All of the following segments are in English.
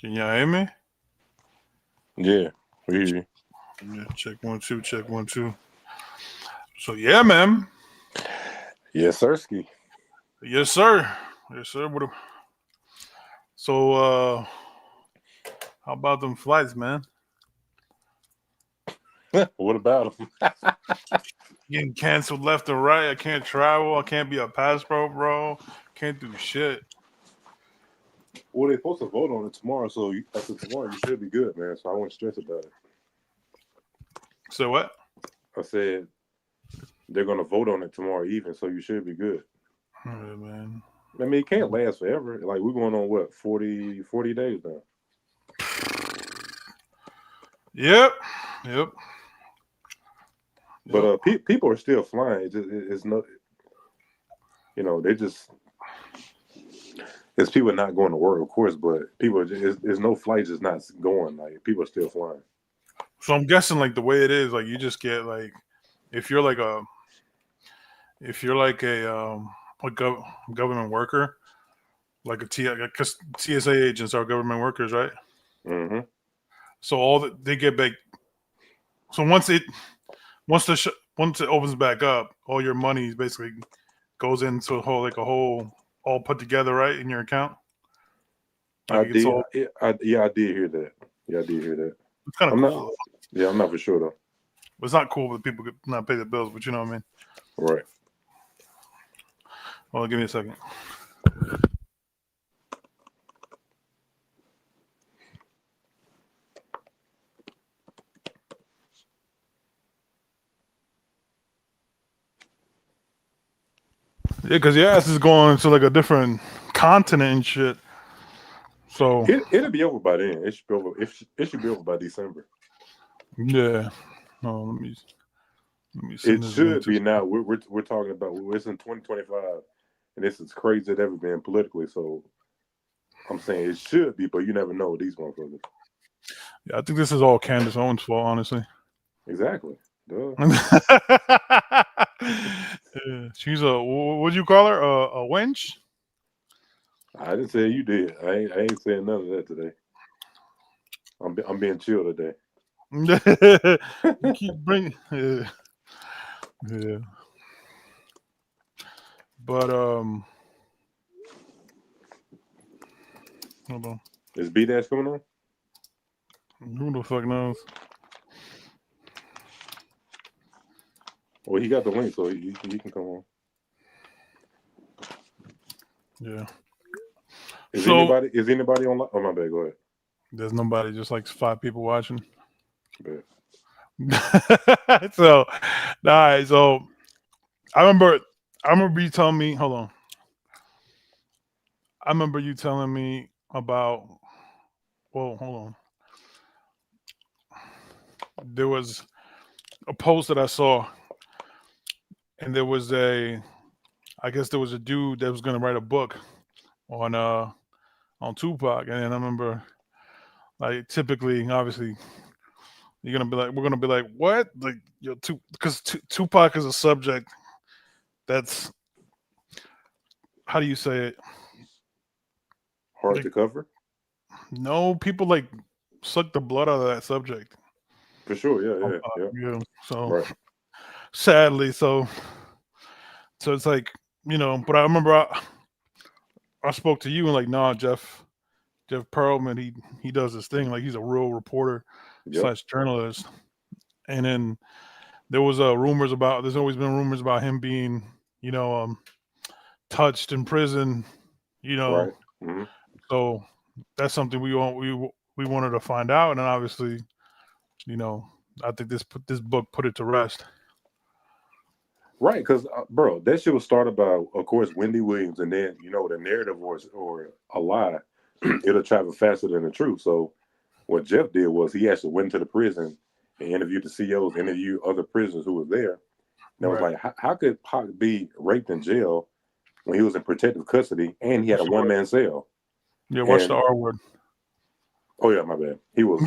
Can y'all hear me? Yeah, we hear you. Yeah, check 1 2, check 1 2. So yeah, man. Yes, Sirski. Yes, sir. Yes, sir. So how about them flights, man? What about him? Getting canceled left and right. I can't travel. I can't be a passport, bro. Can't do shit. Well, they're supposed to vote on it tomorrow, so after tomorrow, you should be good, man. So I wouldn't stress about it. So what? I said they're going to vote on it tomorrow evening, so you should be good. Yeah, man. I mean, it can't last forever. Like, we're going on, what, 40 days now? Yep. Yep. But people are still flying. It's no, they just, it's people not going to work, of course, but people, there's no flights just not going. Like, people are still flying. So I'm guessing like the way it is, like you just get like if you're like a government worker, like because TSA agents are government workers, right? Mm-hmm. So all that they get back. So once it opens back up, all your money basically goes into a whole all put together, right, in your account. Like I it gets did. all. I did hear that. Yeah, I did hear that. It's kind of I'm cool. not. Yeah, I'm not for sure though. But it's not cool that people could not pay their bills, but you know what I mean. Right. Well, give me a second. Yeah, because your ass is going to like a different continent and shit. So it'll be over by then. It should be over. It should be over by December. Yeah. Oh, let me send It this link should to. be now. We're talking about. It's in 2025, and this is crazy as ever been politically. So I'm saying it should be, but you never know with these motherfuckers. Yeah, I think this is all Candace Owens' fault, honestly. Exactly. Duh. Yeah, she's a what'd you call her? A wench? I didn't say you did. I ain't saying none of that today. I'm being chill today. You keep bringing. Yeah. But hold on. Is B Dash coming on? Who the fuck knows? Well, he got the link, so he can come on. Yeah. Is anybody on? Oh, my bad. Go ahead. There's nobody. Just like 5 people watching. Bet. So, all right. So, I remember you telling me. Hold on. I remember you telling me about. Well, hold on. There was a post that I saw, and there was I guess there was a dude that was going to write a book on Tupac, and I remember, like, typically, obviously, we're gonna be like, what? Like, because Tupac is a subject that's, how do you say it? Hard Like, to cover. no, people like suck the blood out of that subject. For sure. Yeah. Yeah. So Right. sadly, so it's like, but I remember I spoke to you and like, nah, Jeff Pearlman, he does this thing, like he's a real reporter Yep. / journalist. And then there's always been rumors about him being, touched in prison, Right. Mm-hmm. so that's something we wanted to find out, and then obviously, I think this book put it to rest. Right, because bro, that shit was started by, of course, Wendy Williams, and then the narrative was or a lie, it'll travel faster than the truth. So what Jeff did was he actually went to the prison and interviewed the CEOs, interviewed other prisoners who was there. And I was Right. like, how could Pac be raped in jail when he was in protective custody and he had a Watch the word. one-man cell? Yeah, watch the And R word. oh yeah, my bad. He was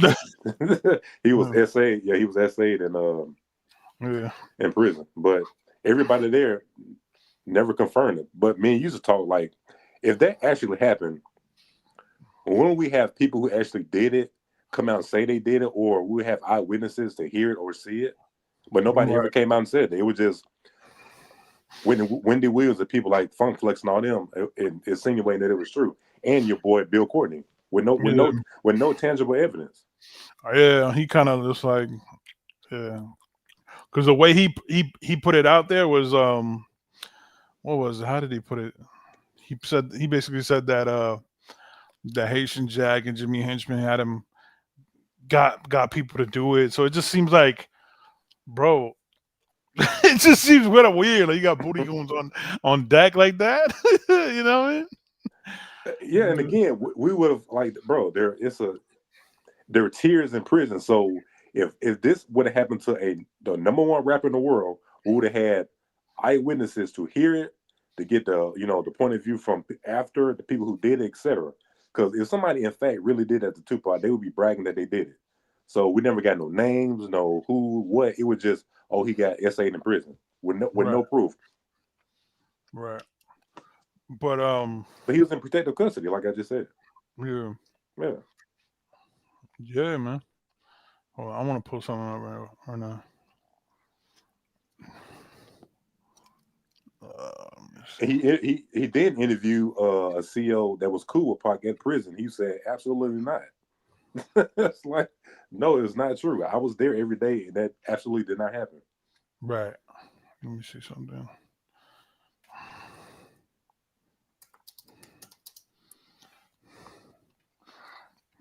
he was essayed. He was essayed Yeah. in prison, but everybody there never confirmed it. But me and you used to talk like, if that actually happened, when we have people who actually did it come out and say they did it, or we have eyewitnesses to hear it or see it, but nobody ever came out and said it. It was just Wendy Williams and people like Funk Flex and all them insinuating that it was true, and your boy Bill Courtney with no tangible evidence. Yeah, he kind of just like, yeah, because the way he put it out there was what was it? How did he put it? He basically said that the Haitian Jack and Jimmy Henchman had him got people to do it. So it just seems like, bro, it just seems kind of weird. Like you got booty goons on deck like that. You know what I mean? Yeah, and again, we would have like, bro. There are tears in prison. So if this would have happened to the number one rapper in the world, we would have had eyewitnesses to hear it, to get the point of view from after the people who did it, etc. Because if somebody in fact really did that to Tupac, they would be bragging that they did it. So we never got no names, no who, what. It was just, oh, he got SA'd in prison with no proof. Right. But he was in protective custody, like I just said. Yeah. Yeah. Yeah, man. Well, I want to pull something up right now. He did interview a CEO that was cool with Pac at prison. He said, absolutely not. It's like, no, it's not true. I was there every day, and that absolutely did not happen. Right. Let me see something.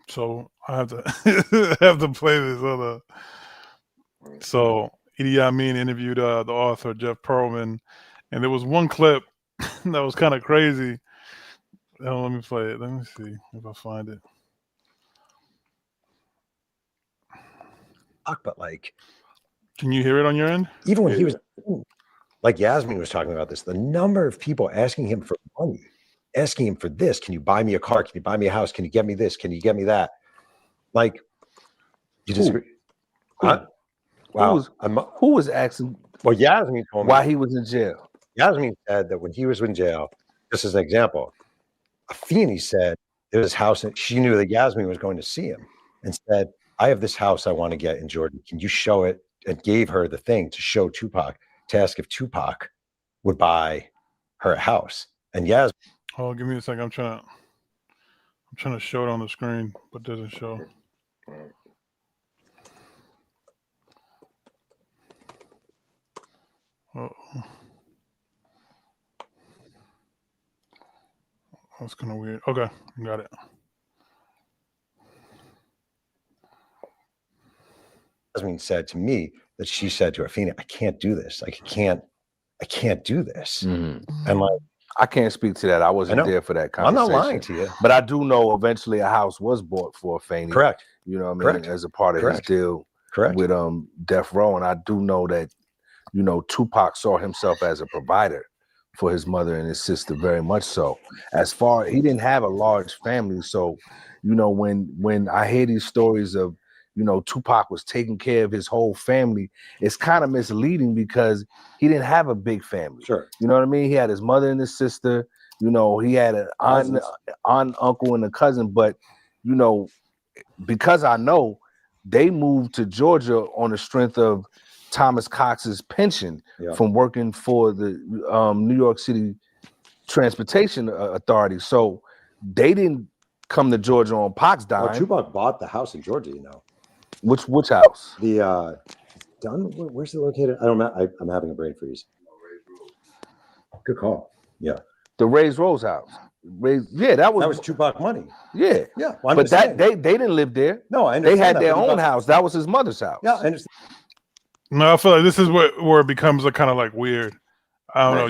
So I have to play this other. So Idi Amin interviewed the author Jeff Pearlman, and there was one clip that was kind of crazy. Oh, let me play it. Let me see if I find it. But like, can you hear it on your end? Even when he was like, Yasmin was talking about this, the number of people asking him for money, asking him for this. Can you buy me a car? Can you buy me a house? Can you get me this? Can you get me that? Like, you disagree? Huh? Wow. Who was asking? Well, Yasmin told me why he was in jail. Yasmin said that when he was in jail, just as an example, Afeni said there was this house and she knew that Yasmin was going to see him and said, I have this house I want to get in Jordan. Can you show it? And gave her the thing to show Tupac, to ask if Tupac would buy her a house. And Yasmin. Oh, give me a second. I'm trying to show it on the screen, but it doesn't show. Uh-oh. That's kind of weird. Okay, got it. Yasmin said to me that she said to Afeni, I can't do this. Like, I can't do this. Mm-hmm. And like, I can't speak to that. I wasn't there for that conversation. I'm not lying to you. But I do know eventually a house was bought for Afeni. Correct. You know what I mean? As a part of his deal with Death Row. And I do know that, you know, Tupac saw himself as a provider for his mother and his sister, very much so. As far, he didn't have a large family. So, you know, when I hear these stories of, you know, Tupac was taking care of his whole family, it's kind of misleading because he didn't have a big family. Sure. You know what I mean? He had his mother and his sister, you know, he had an aunt, uncle, and a cousin. But, you know, because I know they moved to Georgia on the strength of Thomas Cox's pension from working for the New York City Transportation Authority. So they didn't come to Georgia on Pac's dime. Well, Tupac bought the house in Georgia, you know. Which house? The where's it located? I'm having a brain freeze. Good call. Yeah. The Rays Rose house. That was Tupac money. Yeah. Yeah. Well, but they didn't live there. No, I understand. They had their own house. That was his mother's house. Yeah, I understand. No, I feel like this is where it becomes a kind of like weird. I don't know.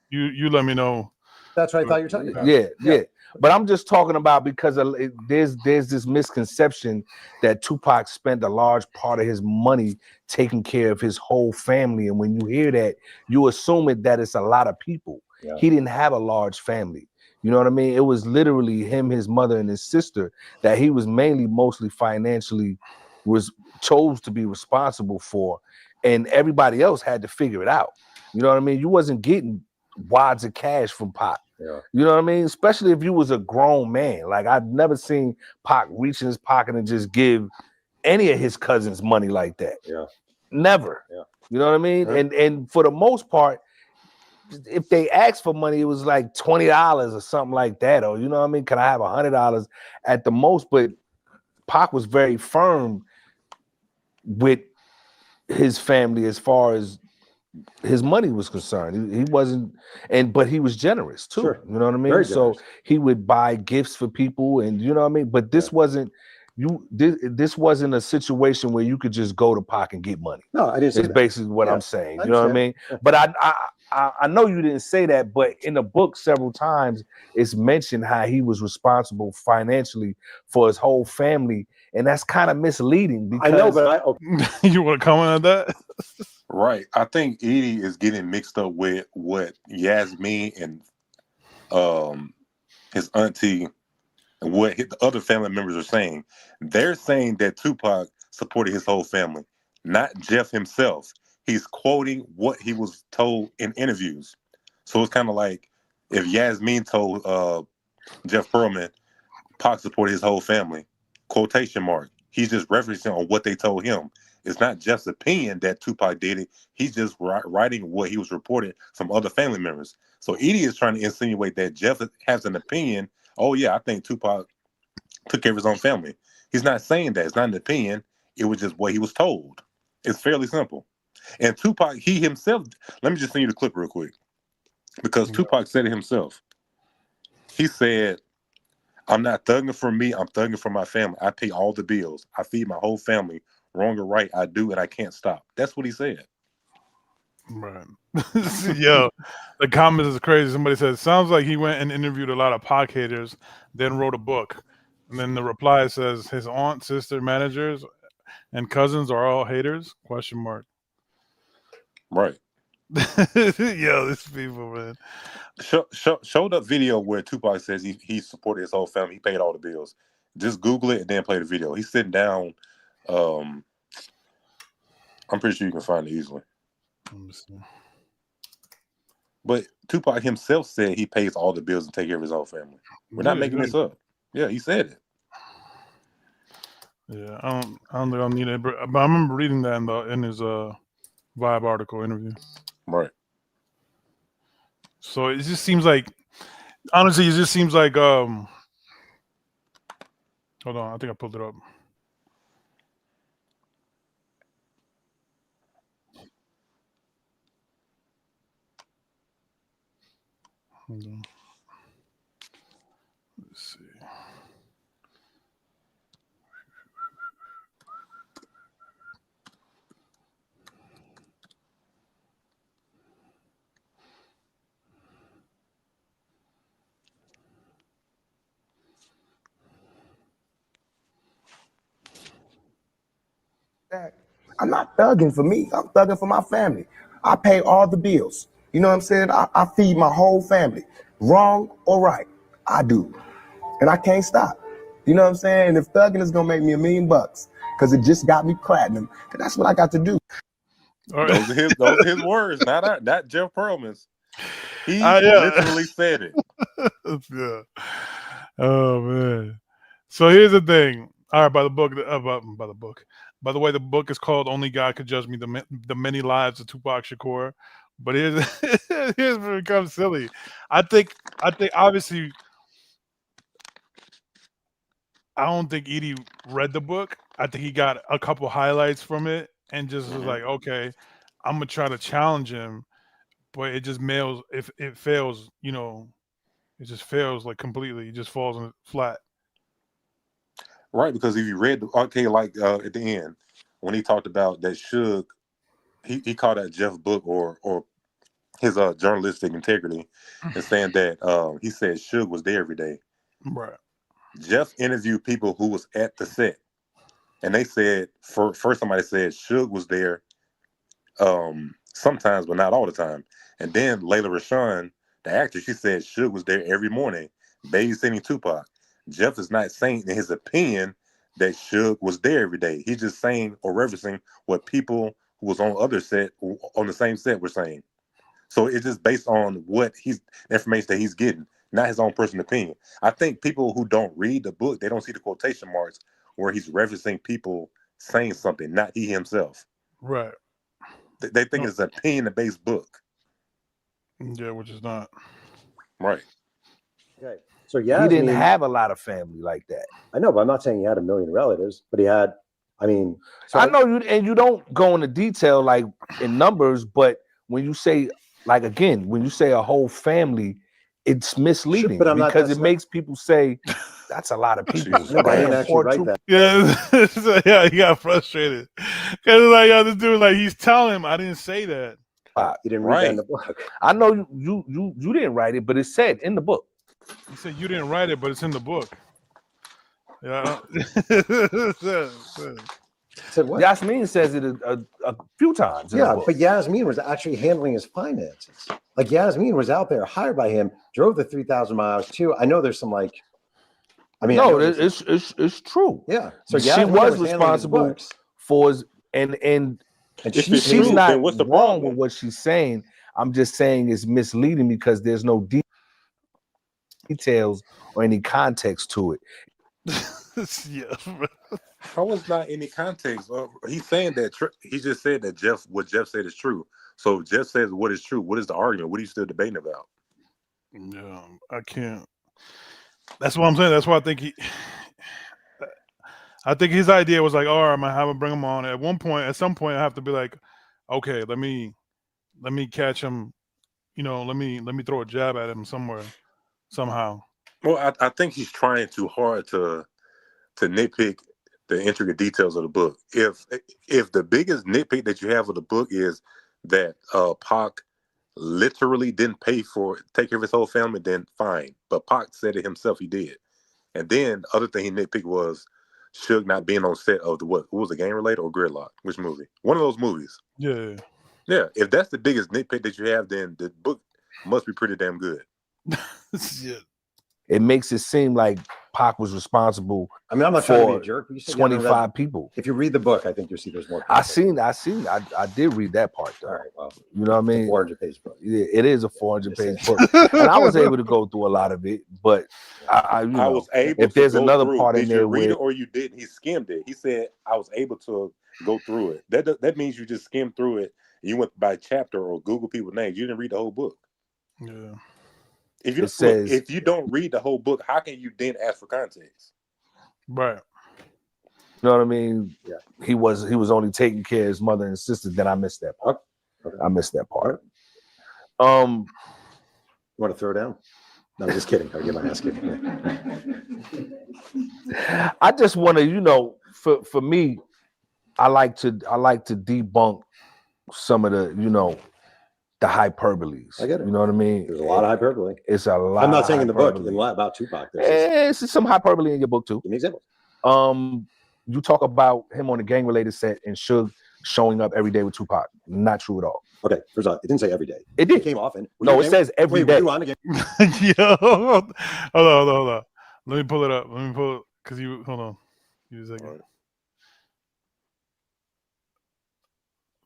You let me know. That's what I thought you were talking about. Yeah. But I'm just talking about because there's this misconception that Tupac spent a large part of his money taking care of his whole family. And when you hear that, you assume that it's a lot of people. Yeah. He didn't have a large family. You know what I mean? It was literally him, his mother, and his sister that he was mostly financially chose to be responsible for. And everybody else had to figure it out. You know what I mean? You wasn't getting wads of cash from Pac. Yeah. You know what I mean? Especially if you was a grown man. Like I've never seen Pac reach in his pocket and just give any of his cousins money like that. Yeah. Never. Yeah. You know what I mean? Right. And for the most part, if they asked for money, it was like $20 or something like that. Or you know what I mean? Can I have $100 at the most? But Pac was very firm with his family as far as his money was concerned. He wasn't, but he was generous too. Sure. You know what I mean? Very So generous. he would buy gifts for people, and you know what I mean. But this wasn't this wasn't a situation where you could just go to Pac and get money. No, I didn't say It's that. basically what Yeah, I'm saying. I You know what I mean? understand. But I know you didn't say that, but in the book several times it's mentioned how he was responsible financially for his whole family, and that's kind of misleading because I know, but You want to comment on that? Right. I think Edie is getting mixed up with what Yasmin and his auntie and what the other family members are saying. They're saying that Tupac supported his whole family, not Jeff himself. He's quoting what he was told in interviews. So it's kind of like if Yasmin told Jeff Pearlman, Pac supported his whole family, quotation mark. He's just referencing on what they told him. It's not Jeff's opinion that Tupac did it. He's just writing what he was reported from other family members. So Edie is trying to insinuate that Jeff has an opinion. Oh yeah, I think Tupac took care of his own family. He's not saying that. It's not an opinion. It was just what he was told. It's fairly simple. And Tupac, he himself, let me just send you the clip real quick. Because Tupac said it himself. He said, I'm not thugging for me, I'm thugging for my family. I pay all the bills. I feed my whole family. Wrong or right, I do, and I can't stop. That's what he said. Right. Yo, the comments is crazy. Somebody said, sounds like he went and interviewed a lot of Pac haters, then wrote a book. And then the reply says his aunt, sister, managers, and cousins are all haters? Question mark. Right. Yo, these people, man. Showed up video where Tupac says he supported his whole family. He paid all the bills. Just Google it and then play the video. He's sitting down. I'm pretty sure you can find it easily. Let me see. But Tupac himself said he pays all the bills and take care of his whole family. We're not making this up. Yeah, he said it. Yeah, I don't think I'll need it, but I remember reading that in his Vibe article interview. Right. So it just seems like, honestly, it just seems like hold on, I think I pulled it up. Hold on. Let's see. I'm not thugging for me. I'm thugging for my family. I pay all the bills. You know what I'm saying? I feed my whole family. Wrong or right, I do. And I can't stop. You know what I'm saying? And if thugging is going to make me $1 million because it just got me platinum, then that's what I got to do. All Those right. are his words, not Jeff Pearlman's. He Yeah. literally said it. Yeah. Oh man. So here's the thing. All right, by the way, the book is called "Only God Could Judge Me: The Many Lives of Tupac Shakur." But here's where it becomes silly. I think obviously, I don't think Edie read the book. I think he got a couple highlights from it and just was like, okay, I'm gonna try to challenge him, but it just mails. If it fails, you know, it just fails like completely. It just falls on flat. Right, because if you read at the end when he talked about that Suge, he called that Jeff book or his journalistic integrity and saying that he said Suge was there every day. Right. Jeff interviewed people who was at the set, and they said first somebody said Suge was there sometimes, but not all the time. And then Layla Rashawn, the actress, she said Suge was there every morning babysitting Tupac. Jeff is not saying in his opinion that Suge was there every day. He's just saying or referencing what people who was on the same set were saying. So it's just based on what information that he's getting, not his own personal opinion. I think people who don't read the book, they don't see the quotation marks where he's referencing people saying something, not he himself. Right. They think it's an opinion-based book. Yeah, which is not. Right. Okay. So He Yasmin, didn't have a lot of family like that. I know, but I'm not saying he had a million relatives, but he had, I mean, so I know you, and you don't go into detail like in numbers, but when you say, like, again, when you say a whole family, it's misleading but I'm not- because that's it not- makes people say that's a lot of people. Jesus No, but I didn't Christ. actually write Tupac. that. Yeah, yeah, he got frustrated because like, yo, this dude, like, he's telling him, I didn't say that. You didn't read that in Right. the book. I know you didn't write it, but it said in the book. He said you didn't write it, but it's in the book. Yeah. Said what? Yasmin says it a few times. In the Yeah, book. but Yasmin was actually handling his finances. Like Yasmin was out there, hired by him, drove the 3,000 miles too. I know there's some like, I mean, I no, know there's it's true. yeah. So She Yasmin was handling his responsible books. for his, and And If she's it's she's true, not then what's the wrong problem? with what she's saying. I'm just saying it's misleading because there's no details or any context to it. Yeah. How is not any context? He's saying that he just said that what Jeff said is true. So if Jeff says what is true, what is the argument? What are you still debating about? Yeah, I can't. That's what I'm saying. That's why I think his idea was like, all right, I'm gonna have him bring him on. At some point, I have to be like, okay, let me catch him. You know, let me throw a jab at him somehow. Well, I think he's trying too hard to nitpick the intricate details of the book. If the biggest nitpick that you have of the book is that Pac literally didn't take care of his whole family, then fine. But Pac said it himself, he did. And then the other thing he nitpicked was Suge not being on set of what was it, Game Related or Gridlock? Which movie? One of those movies. Yeah. Yeah. If that's the biggest nitpick that you have, then the book must be pretty damn good. Yeah. It makes it seem like Pac was responsible. I mean, I'm not trying to be a jerk. But you said you haven't read- 25 people. If you read the book, I think you'll see there's more. I did read that part though. All right, well, You know what I it's a mean? 400-page book. Yeah, it is a 400-page book, and I was able to go through a lot of it. But I was able. if to there's go another through. part in Did there you read where it or you didn't? He skimmed it. He said I was able to go through it. That means you just skimmed through it. You went by chapter or Google people's names. You didn't read the whole book. Yeah. If you don't read the whole book, how can you then ask for context? Right. you know what I mean? Yeah. He was only taking care of his mother and sister. Then I missed that part. Okay. I missed that part. You want to throw down? No, I'm just kidding. I'll get my ass kicked. I just want to, for me, I like to debunk some of the, the hyperboles. I get it. You know what I mean? There's a lot of hyperbole. It's a lot. I'm not saying in the book hyperbole. a lot about Tupac. There's It's some hyperbole in your book too. give me examples. You talk about him on the Gang Related set and Suge showing up every day with Tupac. Not true at all. Okay, first off, it didn't say every day. It It did. came often. No, it says every Wait, day. were you on again? Yo, hold on. Let me pull it up. Because you hold on. Give me a second.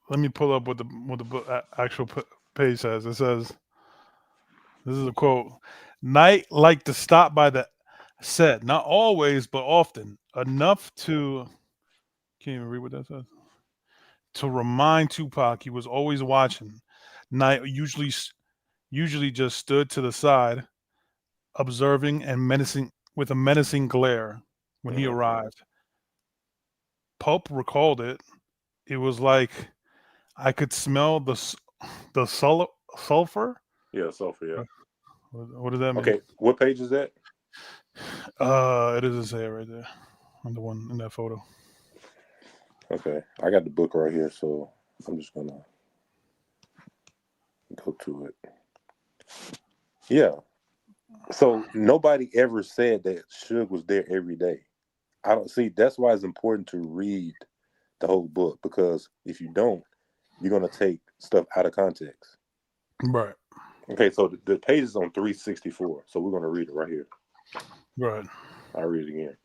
Let me pull up what the book, actual page says. It says, this is a quote: "Knight liked to stop by the set, not always, but often enough to." Can't even read what that says. To remind Tupac he was always watching. Knight usually just stood to the side, observing and menacing with a menacing glare when he arrived. Pulp recalled it. It was like I could smell the sulfur. Yeah, sulfur. Yeah. What does that mean? Okay, what page is that? It doesn't say it right there on the one in that photo. Okay, I got the book right here, so I'm just gonna go to it. Yeah. So nobody ever said that Suge was there every day. I don't see. That's why it's important to read the whole book, because if you don't, you're gonna take stuff out of context. Right. Okay, so the page is on 364, so we're gonna read it right here. Right. I'll read it again.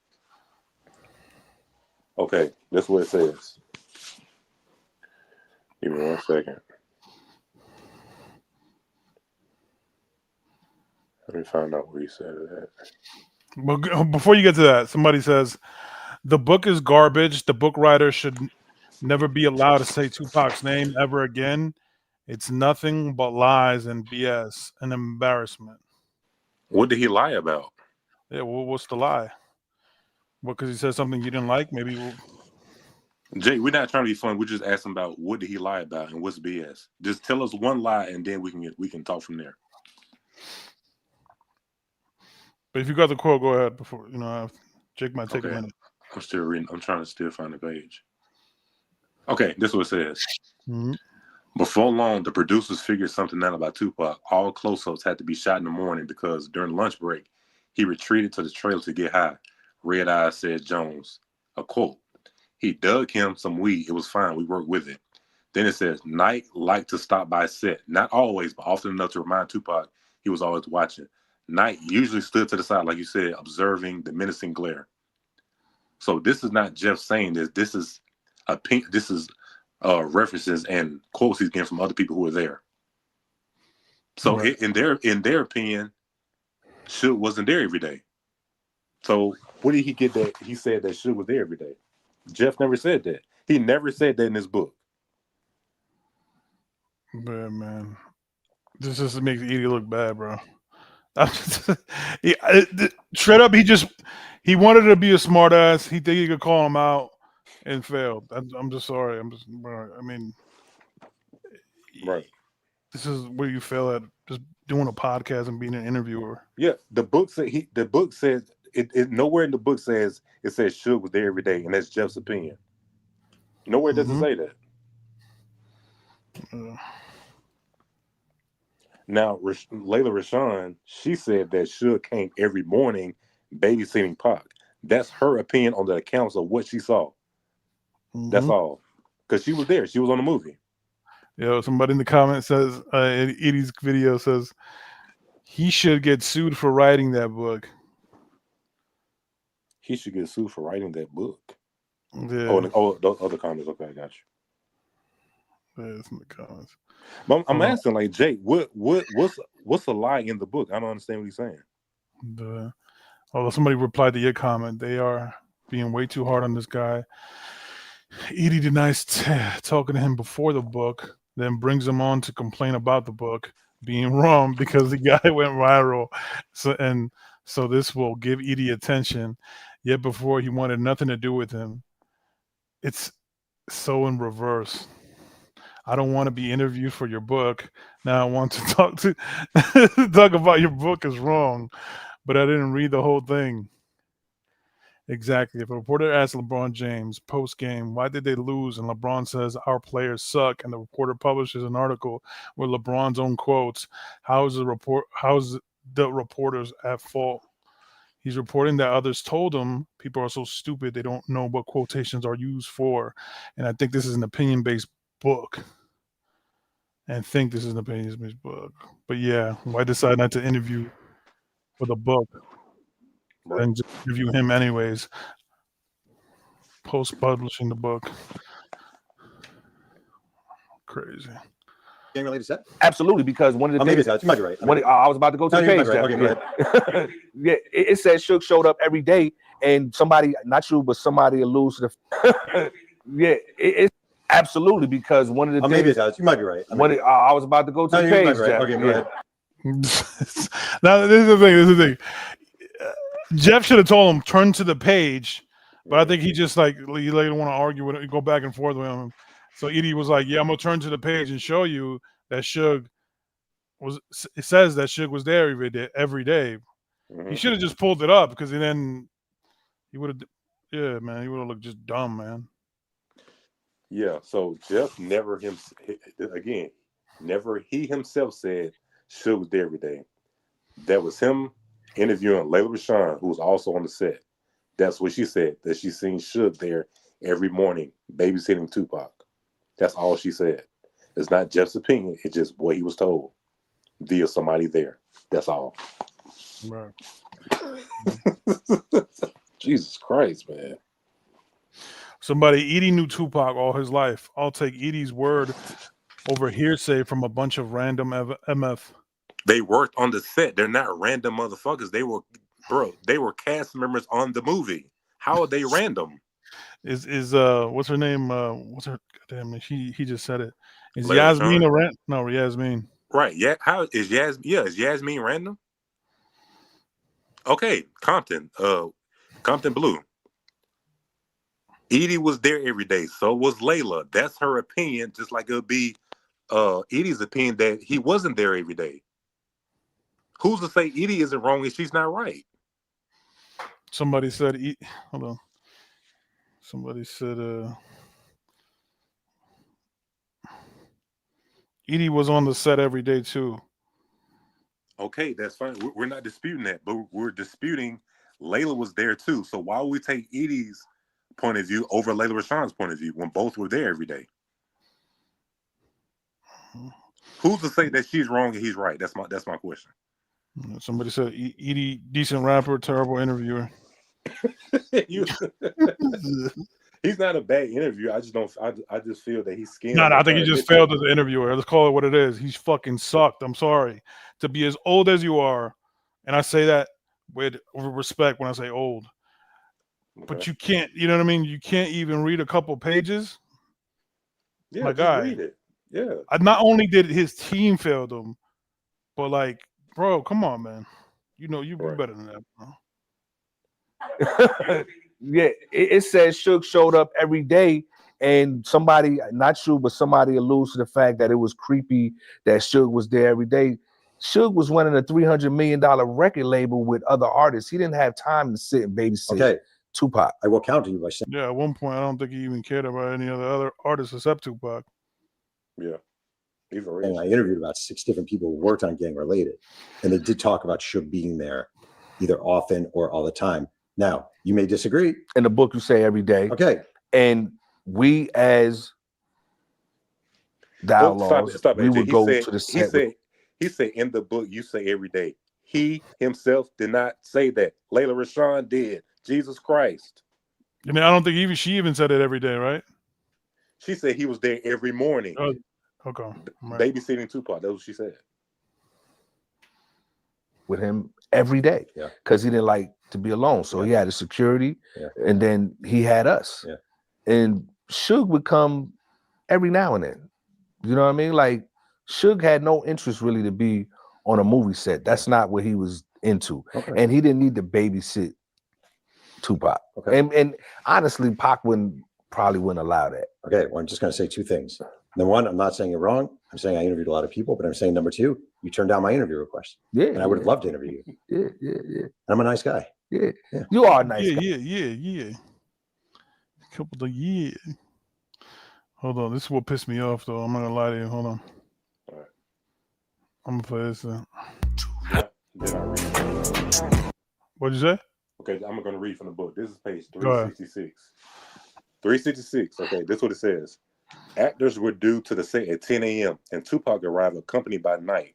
Okay, that's what it says. Give me 1 second. Let me find out where he said that. But before you get to that, somebody says the book is garbage. The book writer should never be allowed to say Tupac's name ever again. It's nothing but lies and BS, an embarrassment. What did he lie about? Yeah, well, what's the lie? What, because he said something you didn't like? Maybe Jay, we're not trying to be fun. We're just asking about what did he lie about and what's BS. Just tell us one lie, and then we can talk from there. But if you got the quote, go ahead. Before Jake might take a Okay. minute. I'm still reading. I'm trying to still find the page. Okay, this is what it says. Mm-hmm. Before long, the producers figured something out about Tupac. All close-ups had to be shot in the morning because during lunch break, he retreated to the trailer to get high. Red Eyes said Jones. A quote. He dug him some weed. It was fine. We worked with it. Then it says, Knight liked to stop by set. Not always, but often enough to remind Tupac he was always watching. Knight usually stood to the side, like you said, observing the menacing glare. So this is not Jeff saying this. This is references and quotes he's getting from other people who were there. So Right. in their opinion, Suge wasn't there every day. So where did he get that? He said that Suge was there every day. Jeff never said that. He never said that in his book. But man, this just makes Edie look bad, bro. Straight up, he wanted to be a smart ass. He think he could call him out and failed. I'm just sorry. I mean, right. This is where you fail at just doing a podcast and being an interviewer. Yeah, the book says it nowhere in the book says Suge was there every day, and that's Jeff's opinion. Nowhere does it say that. Now, Layla Rashawn, she said that Suge came every morning babysitting Pac. That's her opinion on the accounts of what she saw. That's all. Because she was there. She was on the movie. Yo, somebody in the comments says, Edie's video says, he should get sued for writing that book. He should get sued for writing that book. Yeah. Those other comments. Okay, I got you. Yeah, it's in the comments. But I'm asking, like, Jake, what's a lie in the book? I don't understand what he's saying. Although somebody replied to your comment, they are being way too hard on this guy. Edie denies talking to him before the book, then brings him on to complain about the book being wrong because the guy went viral. So this will give Edie attention. Yet before he wanted nothing to do with him. It's so in reverse. I don't want to be interviewed for your book. Now I want to talk about your book is wrong, but I didn't read the whole thing. Exactly. If a reporter asks LeBron James post-game, why did they lose? And LeBron says, our players suck. And the reporter publishes an article with LeBron's own quotes. How's the reporters at fault? He's reporting that others told him people are so stupid they don't know what quotations are used for. And I think this is an opinion-based book. But yeah, why decide not to interview for the book? Right. And just interview him anyways. Post-publishing the book. Crazy. Getting related to that? Absolutely, because one of the things you might be right. I was about to go to the page. Right. Okay, go ahead. Yeah, it says Suge showed up every day, and somebody, not you, but somebody alludes to the. Yeah, it's absolutely because one of the things. You might be right. I was about to go to the page. Right. Okay, go ahead. Now this is the thing. Jeff should have told him turn to the page, but I think he just he later want to argue with it, go back and forth with him. So Edie was like, "Yeah, I'm gonna turn to the page and show you that Suge was." It says that Suge was there every day. Mm-hmm. He should have just pulled it up because then he would have. Yeah, man, he would have looked just dumb, man. Yeah. So Jeff never he himself said Suge was there every day. That was him interviewing Layla Rashawn, who was also on the set. That's what she said, that she seen Suge there every morning babysitting Tupac. That's all she said. It's not Jeff's opinion. It's just what he was told via somebody there. That's all. Right. Jesus Christ, man. Edie knew Tupac all his life. I'll take Edie's word over hearsay from a bunch of random MF. They worked on the set. They're not random motherfuckers. They were cast members on the movie. How are they random? Is what's her name? What's her? Goddamn, he just said it. Is Layla Yasmin Shawn? a rant? No, Yasmin. Right. Yeah. How is Yasmin? Yeah. Is Yasmin random? Okay. Compton. Compton Blue. Edie was there every day. So was Layla. That's her opinion. Just like it'll be Edie's opinion that he wasn't there every day. Who's to say Edie isn't wrong if she's not right? Somebody said, hold on. Somebody said, Edie was on the set every day too. Okay, that's fine. We're not disputing that, but we're disputing Layla was there too. So why would we take Edie's point of view over Layla Rashawn's point of view when both were there every day? Who's to say that she's wrong and he's right? That's my question. Somebody said Edie, decent rapper, terrible interviewer. He's not a bad interview. I just don't. I just feel that he's scared. No, I think he just failed as an interviewer. Let's call it what it is. He's fucking sucked. I'm sorry. To be as old as you are, and I say that with respect when I say old, but you can't. You know what I mean? You can't even read a couple pages. Yeah, my just guy. read it. Yeah. Not only did his team fail him, but like, bro, come on, man. You know you Right. better than that, bro. Yeah, it says Suge showed up every day, and somebody, not you, but somebody alludes to the fact that it was creepy that Suge was there every day. Suge was running a $300 million record label with other artists. He didn't have time to sit and babysit Tupac. I will counter you by saying, Yeah, at one point, I don't think he even cared about any other artists except Tupac. Yeah. Even and I interviewed about 6 different people who worked on Gang Related, and they did talk about Suge being there either often or all the time. Now, you may disagree. In the book, you say every day. Okay. And we as Dialogues, stop we it. would go to the set. He said in the book, you say every day. He himself did not say that. Layla Rashawn did. Jesus Christ. I mean, I don't think she even said it every day, right? She said he was there every morning. Okay. Right. Babysitting Tupac. That's what she said. With him every day. Yeah. Because he didn't like to be alone. So he had the security, and then he had us. Yeah. And Suge would come every now and then. You know what I mean? Like, Suge had no interest really to be on a movie set. That's not what he was into. Okay. And he didn't need to babysit Tupac. Okay. And honestly, Pac probably wouldn't allow that. Okay. Well, I'm just going to say 2 things. Number 1, I'm not saying you're wrong. I'm saying I interviewed a lot of people, but I'm saying number 2, you turned down my interview request. Yeah. And I would have loved to interview you. Yeah. And I'm a nice guy. Yeah. Yeah. You are a nice guy. Yeah. Couple of years. Hold on. This is what pissed me off, though. I'm not gonna lie to you. Hold on. All right. I'm gonna play this. Then I read. What'd you say? Okay, I'm going to read from the book. This is page Go ahead. 366. 366. Okay, this is what it says. Actors were due to the set at 10 a.m. and Tupac arrived accompanied by Night.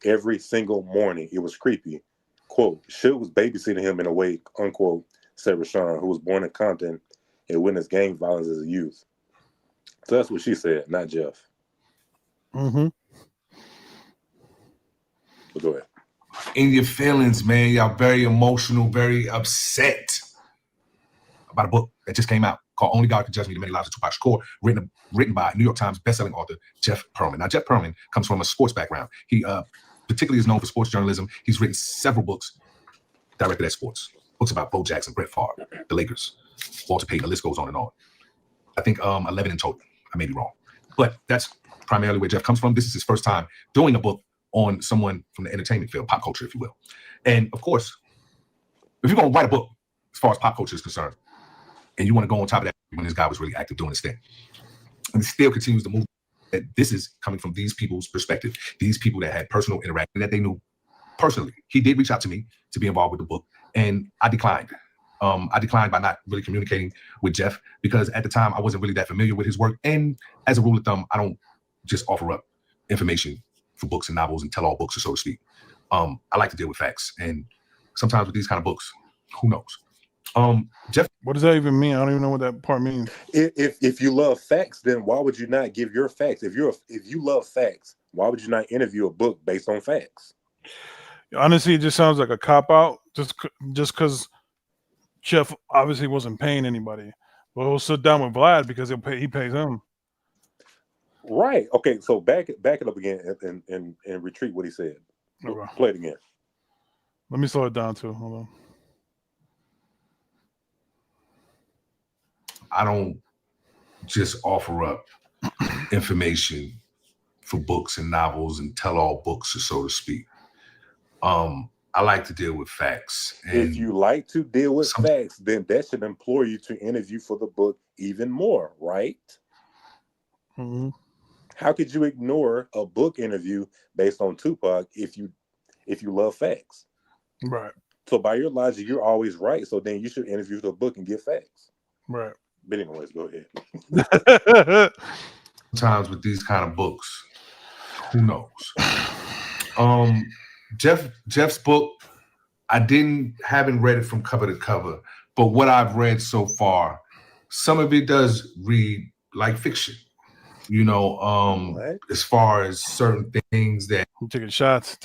Every single morning, it was creepy. Quote, Suge was babysitting him in a way, unquote, said Rashawn, who was born in Compton and witnessed gang violence as a youth. So that's what she said, not Jeff. Mm-hmm. But go ahead. In your feelings, man. Y'all very emotional, very upset about a book that just came out called Only God Can Judge Me, The Many Lives of Tupac Shakur, written by New York Times bestselling author Jeff Pearlman. Now, Jeff Pearlman comes from a sports background. He particularly is known for sports journalism. He's written several books directed at sports. Books about Bo Jackson, Brett Favre, the Lakers, Walter Payton, the list goes on and on. I think 11 in total. I may be wrong. But that's primarily where Jeff comes from. This is his first time doing a book on someone from the entertainment field, pop culture, if you will. And of course, if you're going to write a book as far as pop culture is concerned, and you want to go on top of that when this guy was really active doing his thing, and it still continues to move, that this is coming from these people's perspective, these people that had personal interaction that they knew personally. He did reach out to me to be involved with the book, and I declined. I declined by not really communicating with Jeff because at the time I wasn't really that familiar with his work. And as a rule of thumb, I don't just offer up information for books and novels and tell-all books, so to speak. I like to deal with facts, and sometimes with these kind of books, who knows? Jeff, what does that even mean? I don't even know what that part means. If you love facts, then why would you not give your facts? If you love facts, why would you not interview a book based on facts? Honestly, it just sounds like a cop out. Just because Jeff obviously wasn't paying anybody. Well, he'll sit down with Vlad because he pays him. Right. Okay. So back it up again and retreat what he said. Okay. Play it again. Let me slow it down too. Hold on. I don't just offer up information for books and novels and tell-all books, so to speak. I like to deal with facts. And if you like to deal with facts, then that should implore you to interview for the book even more, right? Mm-hmm. How could you ignore a book interview based on Tupac if you love facts? Right. So by your logic, you're always right. So then you should interview the book and get facts. Right. But anyways, go ahead. Sometimes with these kind of books, who knows? Jeff's book, I haven't read it from cover to cover, but what I've read so far, some of it does read like fiction. You know, as far as certain things that I'm taking shots.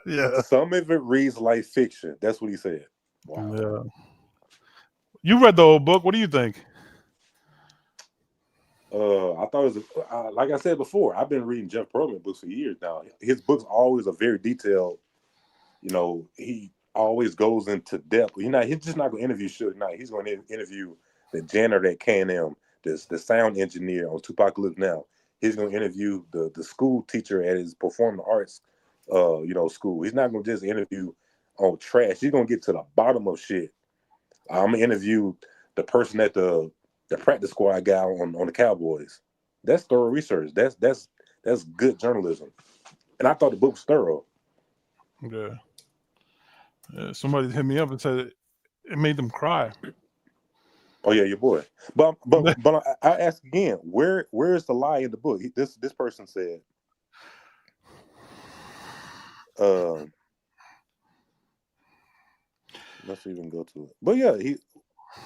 Yeah. Some of it reads like fiction. That's what he said. Wow. Yeah. You read the whole book. What do you think? I thought it was like I said before. I've been reading Jeff Pearlman books for years now. His books always are very detailed. You know, he always goes into depth. He's just not going to interview Suge Knight. He's going to interview the janitor at K&M, the sound engineer on Tupacalypse Now. He's going to interview the school teacher at his performing arts, school. He's not going to just interview on trash. He's going to get to the bottom of shit. I'm going to interview the person at the practice squad guy on the Cowboys. That's thorough research. That's good journalism. And I thought the book was thorough. Yeah. Somebody hit me up and said it made them cry. Oh yeah, your boy. But I ask again, where is the lie in the book? This person said, let's even go to it. But yeah,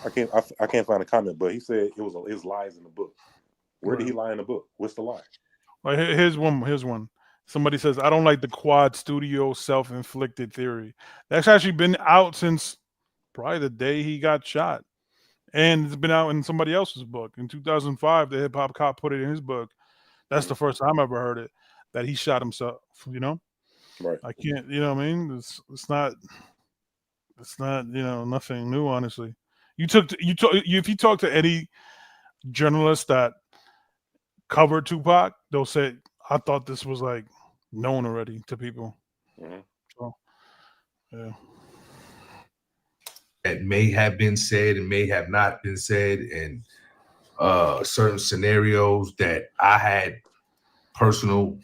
I can't find a comment, but he said it was his lies in the book. Where did he lie in the book? What's the lie? Well, here's one. Somebody says, I don't like the Quad Studio self-inflicted theory. That's actually been out since probably the day he got shot. And it's been out in somebody else's book. In 2005, the hip hop cop put it in his book. That's the first time I ever heard it, that he shot himself, you know? Right. I can't, you know what I mean? It's not, nothing new, honestly. If you talk to any journalist that covered Tupac, they'll say, I thought this was like known already to people. Mm-hmm. So, yeah. That may have been said and may have not been said, and certain scenarios that I had personal,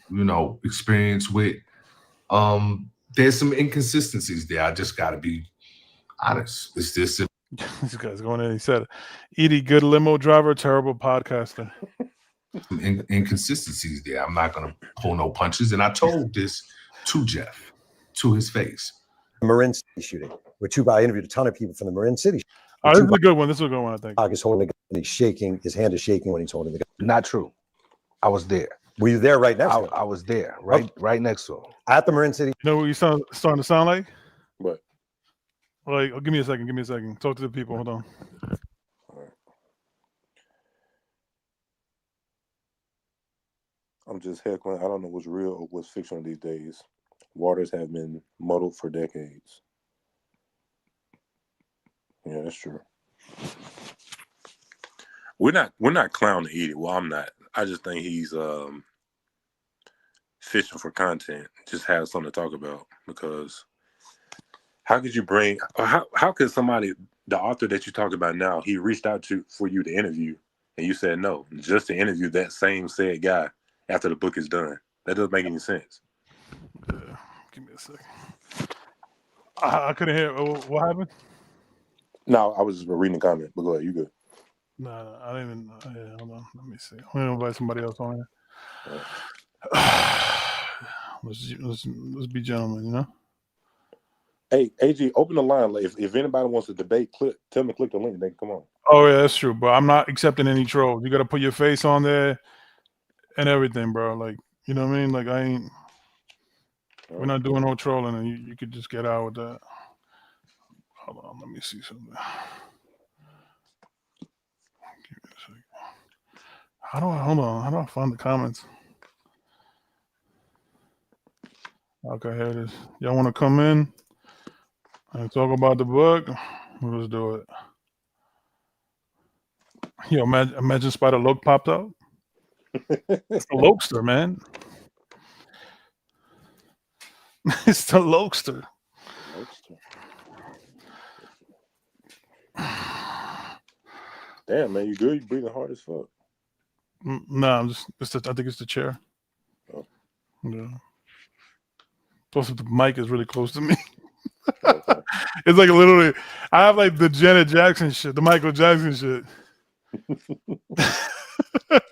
experience with. There's some inconsistencies there. I just got to be honest. It's this. This guy's going in. He said, "Edie, good limo driver, terrible podcaster." Inconsistencies there. I'm not going to pull no punches, and I told this to Jeff, to his face. Marin City shooting, where Tupac, I interviewed a ton of people from the Marin City. This is a good one. I think. Tupac is holding the gun and he's shaking. His hand is shaking when he's holding the gun. Not true. I was there. Were you there right next to him? I was there, right next to him. At the Marin City. You know what you starting to sound like? What? Like, give me a second. Talk to the people. Hold on. I'm just heckling. I don't know what's real or what's fictional these days. Waters have been muddled for decades. Yeah, that's true. We're not clowning Edie. Well, I'm not. I just think he's fishing for content. Just have something to talk about. Because how could you bring? How could somebody, the author that you talk about now, he reached out for you to interview, and you said no, just to interview that same said guy after the book is done? That doesn't make any sense. Give me a second. I couldn't hear. What happened? No, I was just reading the comment, but go ahead. You good? No, I didn't even. Yeah, hold on. Let me see. I'm gonna invite somebody else on here. Let's be gentlemen, Hey, AG, open the line. If anybody wants to debate, tell them to click the link. They can come on. Oh yeah, that's true. But I'm not accepting any trolls. You got to put your face on there and everything, bro. Like, you know what I mean? Like, I ain't. We're not doing no trolling, and you could just get out with that. Hold on, let me see something. Give me a second. Hold on? How do I find the comments? Okay, here it is. Y'all want to come in and talk about the book? Let's do it. Yo, imagine Spider Loke popped up. It's the Lokester, man. It's the Lokester. Damn, man, you good? You breathing hard as fuck. Nah, I'm just. I think it's the chair. Oh. Yeah. Plus, the mic is really close to me. Okay. It's like literally. I have like the Janet Jackson shit, the Michael Jackson shit.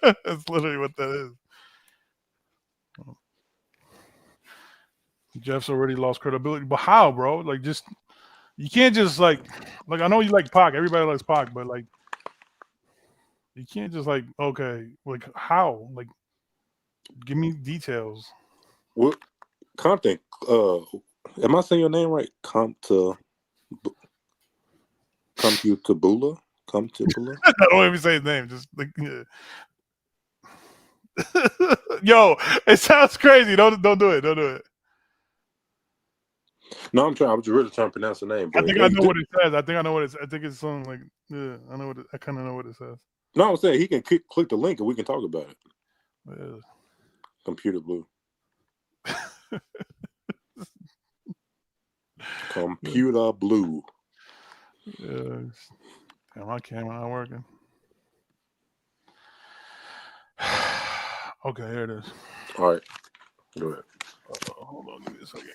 That's literally what that is. Jeff's already lost credibility, but how, bro? Like, just you can't just like I know you like Pac. Everybody likes Pac, but like, you can't just like okay, like how? Like, give me details. What Compton? Am I saying your name right? Computabula? Computable? I don't even say his name. Just like, yeah. Yo, it sounds crazy. Don't do it. Don't do it. No, I'm was really trying to pronounce the name. I But think I know what it says. I think I know what it's. I think it's something like yeah. I know what I kind of know what it says. No, I'm saying he can click the link and we can talk about it. Yeah. Computer Blue. Computer Blue. Yeah. Damn, my camera not working. Okay, here it is. All right. Go ahead. Hold on, give me a second.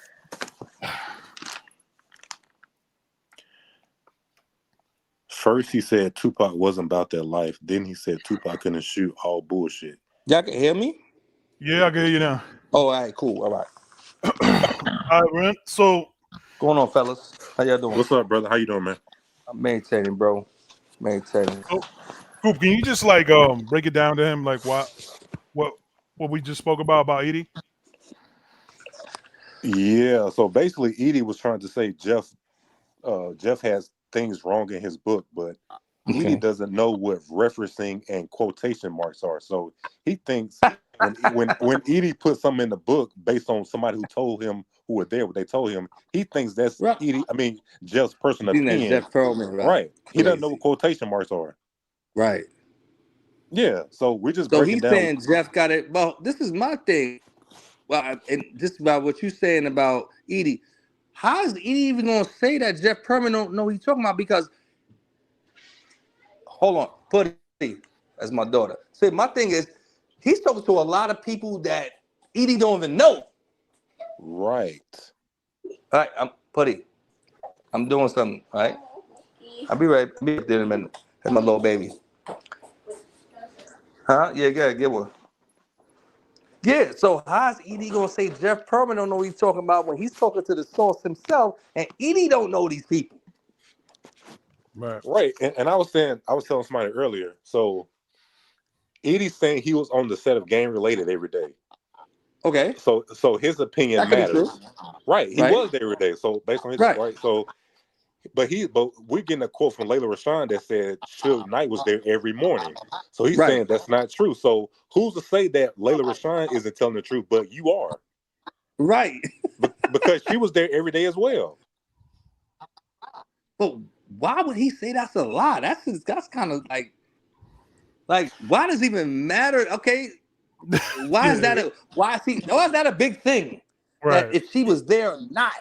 First, he said Tupac wasn't about that life. Then he said Tupac couldn't shoot. All bullshit. Y'all can hear me? Yeah, I can hear you now. Oh, all right, cool. All right. All right, Ren. So, Going on, fellas? How y'all doing? What's up, brother? How you doing, man? I'm maintaining, bro. Maintaining. Coop, can you just like break it down to him, like what we just spoke about Edie? Yeah. So basically, Edie was trying to say Jeff has things wrong in his book, but Edie doesn't know what referencing and quotation marks are. So he thinks when Edie put something in the book based on somebody who told him who were there, what they told him, he thinks that's Right. Jeff's personal opinion. Jeff Pearlman, Right. He doesn't know what quotation marks are. Right. Yeah. So we're just So breaking he's down. saying Jeff got it. Well, this is my thing. Well, and just about what you're saying about Edie. How is Edie even gonna say that Jeff Pearlman don't know what he's talking about? Because hold on, Putty, that's my daughter. See, my thing is he's talking to a lot of people that Edie don't even know. Right. All right, I'm Putty. I'm doing something. All right, I'll be right. Be up there in a minute. That's my little baby. Huh? Yeah, get one. Yeah. So how's Edie gonna say Jeff Pearlman don't know what he's talking about when he's talking to the source himself, and Edie don't know these people? Right. And I was telling somebody earlier. So Edie's saying he was on the set of Game Related every day. Okay. So his opinion matters. Right. He was there every day. So based on his right. So but we're getting a quote from Layla Rashawn that said Suge Knight was there every morning. So he's saying that's not true. So who's to say that Layla Rashawn isn't telling the truth, but you are? Right. Because she was there every day as well. But why would he say that's a lie? That's kind of like why does it even matter? Okay. Why is that why is that a big thing? That if she was there or not?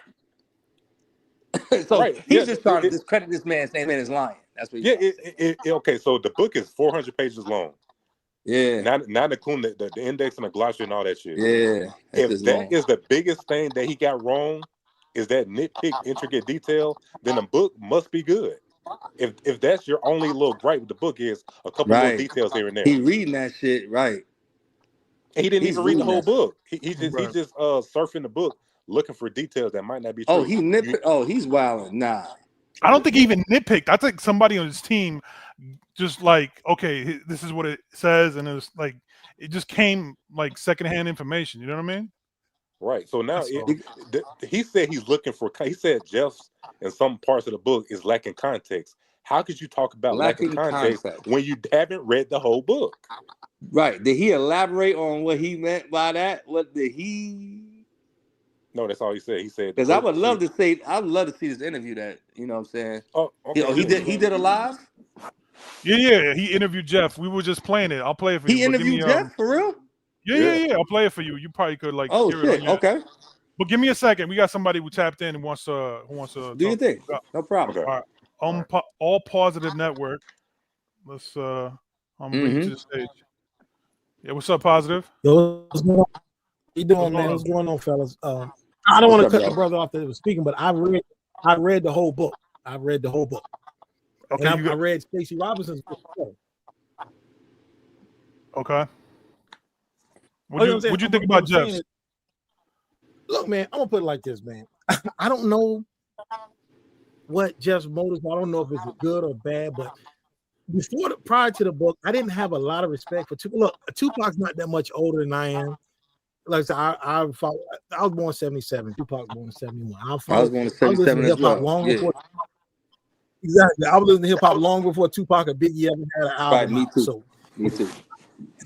So he's just trying to discredit this man's name and is lying. That's what he's okay. So the book is 400 pages long. Yeah. Not including the index and the glossary and all that shit. Yeah. If that is the biggest thing that he got wrong, is that nitpick intricate detail, then the book must be good. If that's your only little gripe with the book is a couple little details here and there. He reading that shit, right. And he didn't even read the whole book. He's just surfing the book looking for details that might not be true. Oh, he's wilding. Nah. I don't think he even nitpicked. I think somebody on his team just like, okay, this is what it says, and it was like it just came like secondhand information. You know what I mean? Right. So now That's all. he said he's looking for. He said Jeff's in some parts of the book is lacking context. How could you talk about lacking context when you haven't read the whole book? Right. Did he elaborate on what he meant by that? What did he? No, that's all he said. He said because I would love to see this interview that, you know what I'm saying? Oh, okay. He did a live? Yeah. He interviewed Jeff. We were just playing it. I'll play it for you. He interviewed Jeff for real? Yeah. I'll play it for you. You probably could hear it on your... Okay. But give me a second. We got somebody who tapped in and wants to do your thing. No problem. Okay. All right. All Positive Network. Let's I'm bring you to the stage. Yeah, what's up, Positive? Yo, what's going on? How you doing, man? What's going on, fellas? I don't want to cut the brother off that was speaking, but I read the whole book. I read the whole book. Okay, and I read Stacey Robinson's book. Okay. What'd you think about Jeff's? Look, man, I'm gonna put it like this, man. I don't know what Jeff's motives. I don't know if it's good or bad, but prior to the book, I didn't have a lot of respect for Tupac. Look, Tupac's not that much older than I am. Like I said, I was born in 77. Tupac was born in 71. I was born in 77 as well. Long before, exactly. I was listening to hip hop long before Tupac or Biggie ever had an album. Right, me too.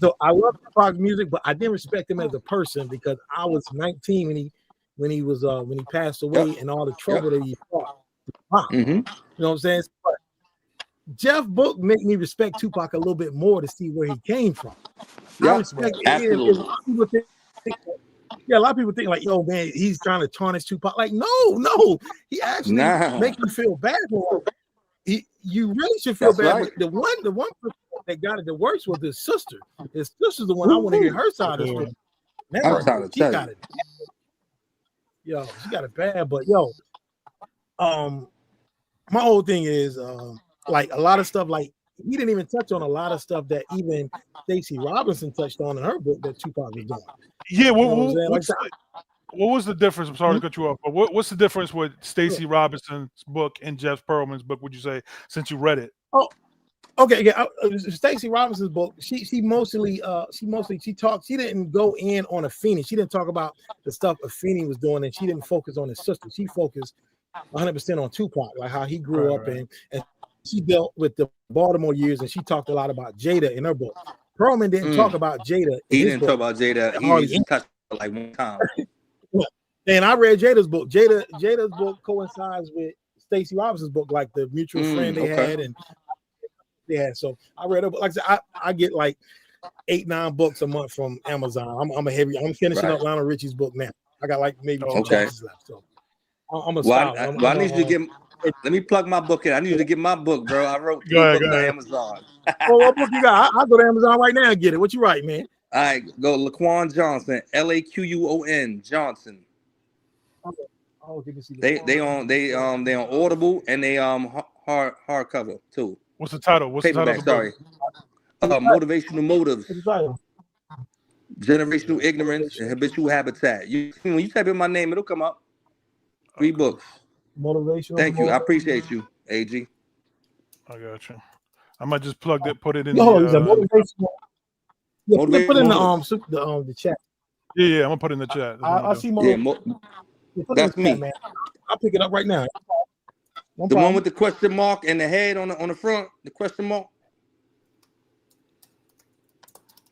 So I love Tupac's music, but I didn't respect him as a person because I was 19 when he passed away and all the trouble that he fought. You know what I'm saying? But Jeff book made me respect Tupac a little bit more to see where he came from. I respect absolutely. A lot of people think like, yo, man, he's trying to tarnish Tupac. Like, no, he actually makes me feel bad for him. You really should feel bad. Right. The one that got it the worst was his sister. His sister's the one I want to hear her side of the story. She got it. Yo, she got it bad, but my whole thing is like a lot of stuff, like he didn't even touch on a lot of stuff that even Stacey Robinson touched on in her book that Tupac was doing. Yeah, what was the difference? I'm sorry to cut you off, but what's the difference with Stacey Robinson's book and Jeff Pearlman's book, would you say, since you read it? Oh, okay. Yeah, Stacey Robinson's book, she mostly talked. She didn't go in on Afeni. She didn't talk about the stuff Afeni was doing, and she didn't focus on his sister. She focused 100% on Tupac, like how he grew up, and she dealt with the Baltimore years, and she talked a lot about Jada in her book. Pearlman didn't talk about Jada. He didn't talk about Jada. He didn't touch her like one time. And I read Jada's book. Jada's book coincides with Stacey Robinson's book, like the mutual friend they had, and so I read her book. Like I said, I get like 8-9 books a month from Amazon. I'm finishing up Lionel Richie's book now. I got like maybe 2 chapters left. So I'm a I need you to get. Let me plug my book in. I need you to get my book, bro. I wrote 3 books on Amazon. Well, what book you got? I'll go to Amazon right now and get it. What you write, man? All right, go Laquan Johnson, LAQUON Johnson. They on Audible and they hardcover too. What's the title? What's paperback, the title? Sorry. Motivational Motives. Generational Ignorance and Habitual Habitat. When you type in my name, it'll come up. 3 books. Motivational. Thank you. I appreciate you, AG. I got you. I might just put it in. Motivational. Yeah, put it in the chat. Yeah, I'm gonna put it in the chat. I'll see more. That's me, man. I'll pick it up right now. The one with the question mark and the head on the front, the question mark.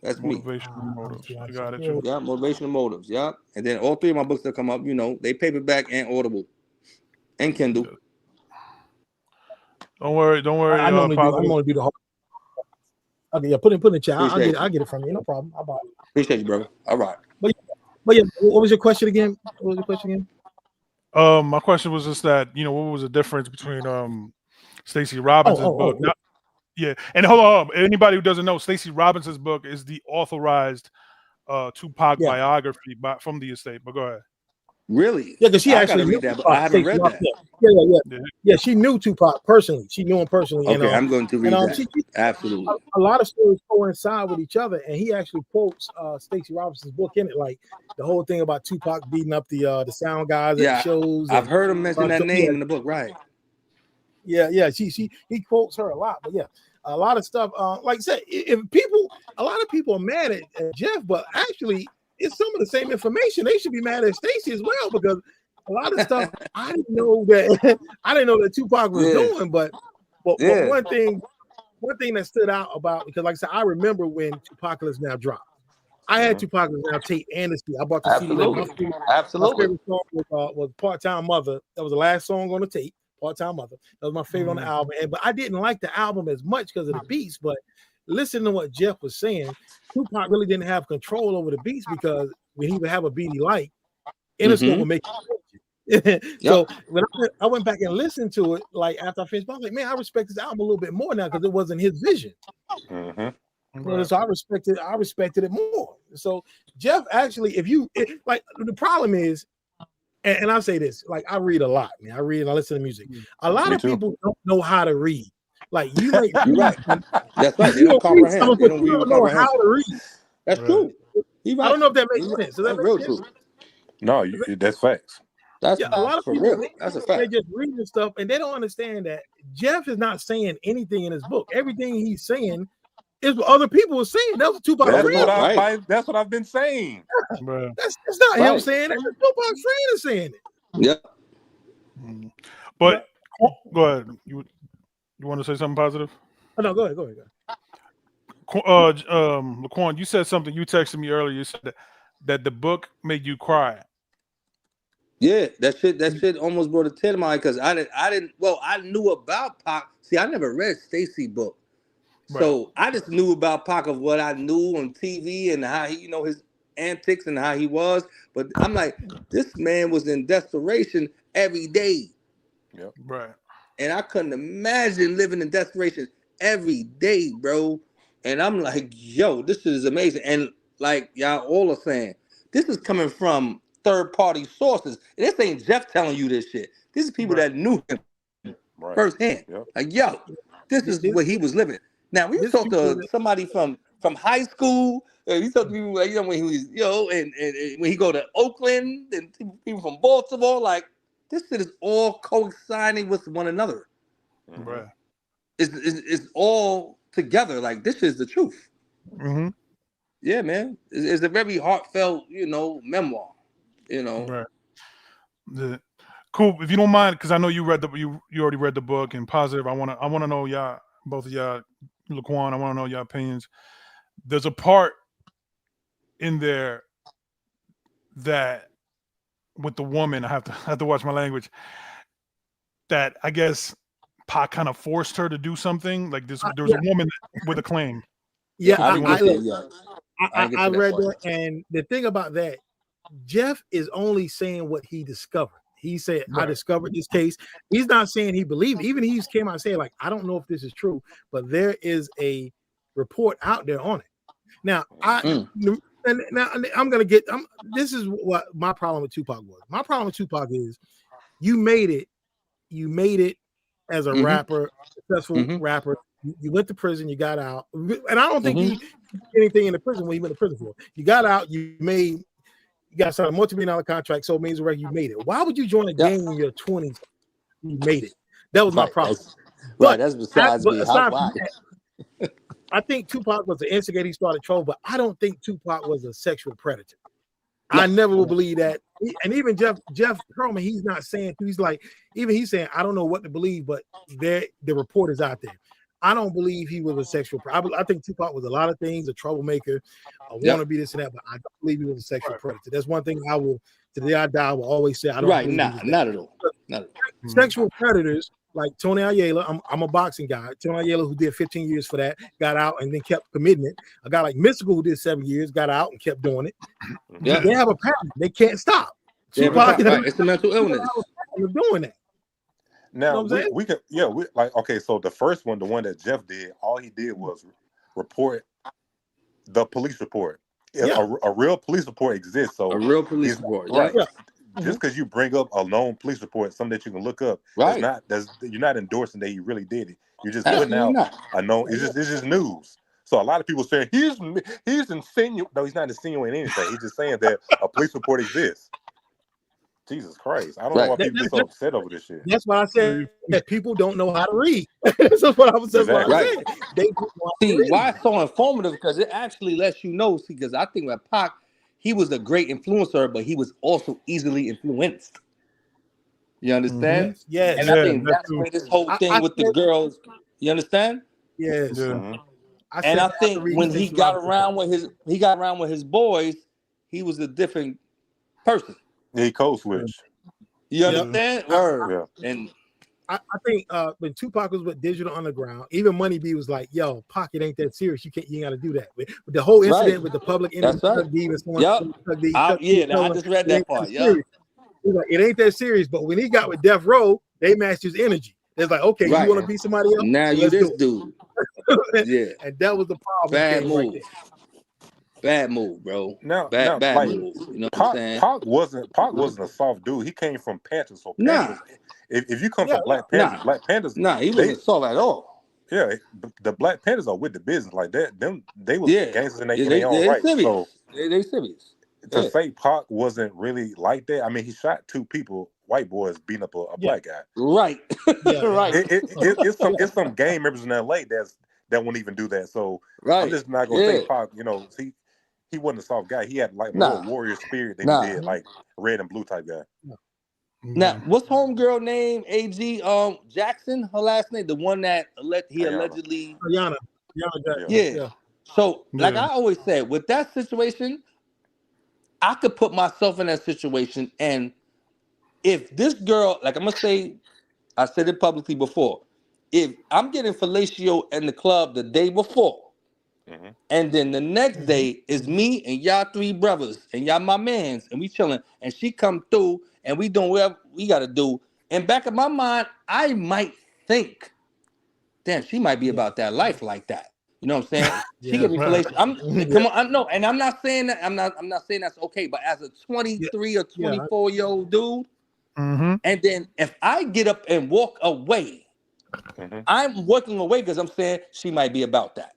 That's me. Motivational Motives. I got it. Yeah, Motivational Motives. Yeah, and then all 3 of my books that come up, they paperback and Audible, and Kindle. Yeah. Don't worry. I'm gonna do the whole. Okay, yeah, put it in the chat. I'll get it from you. No problem. I'll buy it. Appreciate you, brother. All right. But yeah, what was your question again? My question was just that, what was the difference between Stacey Robinson's book? Yeah, and hold on. Anybody who doesn't know, Stacey Robinson's book is the authorized Tupac biography from the estate. But go ahead. Really? Yeah, because she actually read that, but I haven't read that. Yeah, she knew Tupac personally. She knew him personally. Okay, I'm going to read that. Absolutely. A lot of stories coincide with each other, and he actually quotes Stacey Robinson's book in it, like the whole thing about Tupac beating up the sound guys at shows. I've heard him mention that name in the book, right? Yeah. He quotes her a lot, but yeah, a lot of stuff. Like I said, a lot of people are mad at Jeff, but actually, it's some of the same information. They should be mad at Stacey as well because a lot of stuff I didn't know that Tupac was doing. But one thing that stood out about, because like I said, I remember when Tupacalypse Now dropped. I had Tupacalypse Now tape and the CD. I bought the CD. My favorite song was Part-Time Mother. That was the last song on the tape. Part-Time Mother. That was my favorite on the album. But I didn't like the album as much because of the beats. But listen to what Jeff was saying. Tupac really didn't have control over the beats because when he would have a beat he liked, Interscope would make it. So when I went back and listened to it, like after I finished, I was like, man, I respect this album a little bit more now because it wasn't his vision. So I respected it more. So Jeff, actually, like the problem is, and I say this, like I read a lot, man. I read and I listen to music. A lot of people don't know how to read. Like you, like you're right. That's right. They don't comprehend. They don't know how to read. That's true. Right. I don't know if that makes sense. Does that make sense? No, that's facts. That's a lot of people. Real. That's a fact. They just read this stuff and they don't understand that Jeff is not saying anything in his book. Everything he's saying is what other people are saying. That's what Tupac saying. That's what I've been saying. That's not him saying it. Tupac's friend is saying it. Yep. But go ahead. You want to say something positive? Oh, no, go ahead. Laquan, you said something. You texted me earlier. You said that the book made you cry. Yeah, that shit almost brought a tear to my eye because I didn't. Well, I knew about Pac. See, I never read Stacey book, so I just knew about Pac of what I knew on TV and how he, his antics and how he was. But I'm like, this man was in desperation every day. Yep. Right. And I couldn't imagine living in desperation every day, bro. And I'm like, yo, this is amazing. And like y'all all are saying, this is coming from third-party sources. And this ain't Jeff telling you this shit. This is people that knew him firsthand. Yep. Like, yo, this is what he was living. Now, when you talk to somebody from high school, you talk to people like, when he was, and when he go to Oakland and people from Baltimore, like, this shit is all coinciding with one another. Right. It's all together. Like, this is the truth. Mm-hmm. Yeah, man. It's a very heartfelt, memoir. Right. Cool. If you don't mind, because I know you already read the book and positive. I wanna know y'all, both of y'all, Laquan, I want to know your opinions. There's a part in there that with the woman, I have to watch my language, that I guess Pac kind of forced her to do something. Like there was a woman with a claim. Yeah, I read that, and the thing about that, Jeff is only saying what he discovered. He said, I discovered this case. He's not saying he believed. Even he came out and said, like, I don't know if this is true, but there is a report out there on it. Now, this is what my problem with Tupac was. My problem with Tupac is you made it as a rapper, successful rapper. You went to prison, you got out. And I don't think he did anything in the prison when he went to prison for. You got out, you got signed a multi-million-dollar contract, so it means you made it. Why would you join a gang in your 20s? You made it. That was my problem. That's besides me. I think Tupac was the instigator. He started trouble, but I don't think Tupac was a sexual predator. I never will believe that. And even Jeff Pearlman, he's not saying, he's saying, I don't know what to believe, but the report is out there. I don't believe he was a sexual predator. I think Tupac was a lot of things, a troublemaker, want to be this and that, but I don't believe he was a sexual predator. That's one thing I will, to the day I die, I will always say. I don't not at all. Sexual predators like Tony Ayala, I'm a boxing guy. Tony Ayala, who did 15 years for that, got out and then kept committing it. A guy like Mystical, who did 7 years, got out and kept doing it. Yeah. They have a pattern. They can't stop. Tupac, it's a mental illness. They're doing that. Now so the first one, the one that Jeff did, all he did was report the police report. A real police report exists. So a real police report, right? Yeah. Just because you bring up a known police report, something that you can look up, you're not endorsing that he really did it. You're just putting out a known. It's just news. So a lot of people saying he's insinuating. No, he's not insinuating anything. He's just saying that a police report exists. Jesus Christ. I don't know why people get so upset over this shit. That's why I said that people don't know how to read. That's what I was saying. See, why it's so informative? Because it actually lets you know, because I think with Pac, he was a great influencer, but he was also easily influenced. You understand? Yes. And I think that's where this whole thing with the girls. You understand? Yes. And I think when he got around with his boys, he was a different person. He code switched. You understand? Yeah. And I think when Tupac was with Digital Underground, even Money B was like, "Yo, Pac, it ain't that serious. You ain't got to do that." With the whole incident with the public enemy, I just read that part. He's like, it ain't that serious. But when he got with Death Row, they matched his energy. It's like, okay, you want to be somebody else? Now you this dude. And that was the problem. Bad move. Bad move, bro. Bad like, move. You know what I'm saying? Pac wasn't a soft dude. He came from Panthers. So Panthers, if you come from Black Panthers, Black Panthers, he wasn't soft at all. Yeah, the Black Panthers are with the business like that. They was gangsters in their own right. Serious. So they serious. To say Pac wasn't really like that, I mean, he shot 2 people, white boys, beating up a black guy. Right. Right. It's some gang members in LA that won't even do that. So I'm just not gonna say Pac. You know, he wasn't a soft guy. He had like more warrior spirit than he did like red and blue type guy. Now, what's homegirl name? AG Jackson, her last name, the one that allegedly Ayana. Yeah. So, like I always said, with that situation, I could put myself in that situation, and if this girl, like I'm gonna say, I said it publicly before, if I'm getting fellatio in the club the day before, and then the next day is me and y'all 3 brothers and y'all my mans, and we chilling, and she come through and we doing whatever we gotta do, and back in my mind, I might think, damn, she might be about that life like that. You know what I'm saying? She give me fellatio. Come on, I know, and I'm not saying that. I'm not saying that's okay. But as a 23 or 24-year-old dude, and then if I get up and walk away, I'm walking away because I'm saying she might be about that.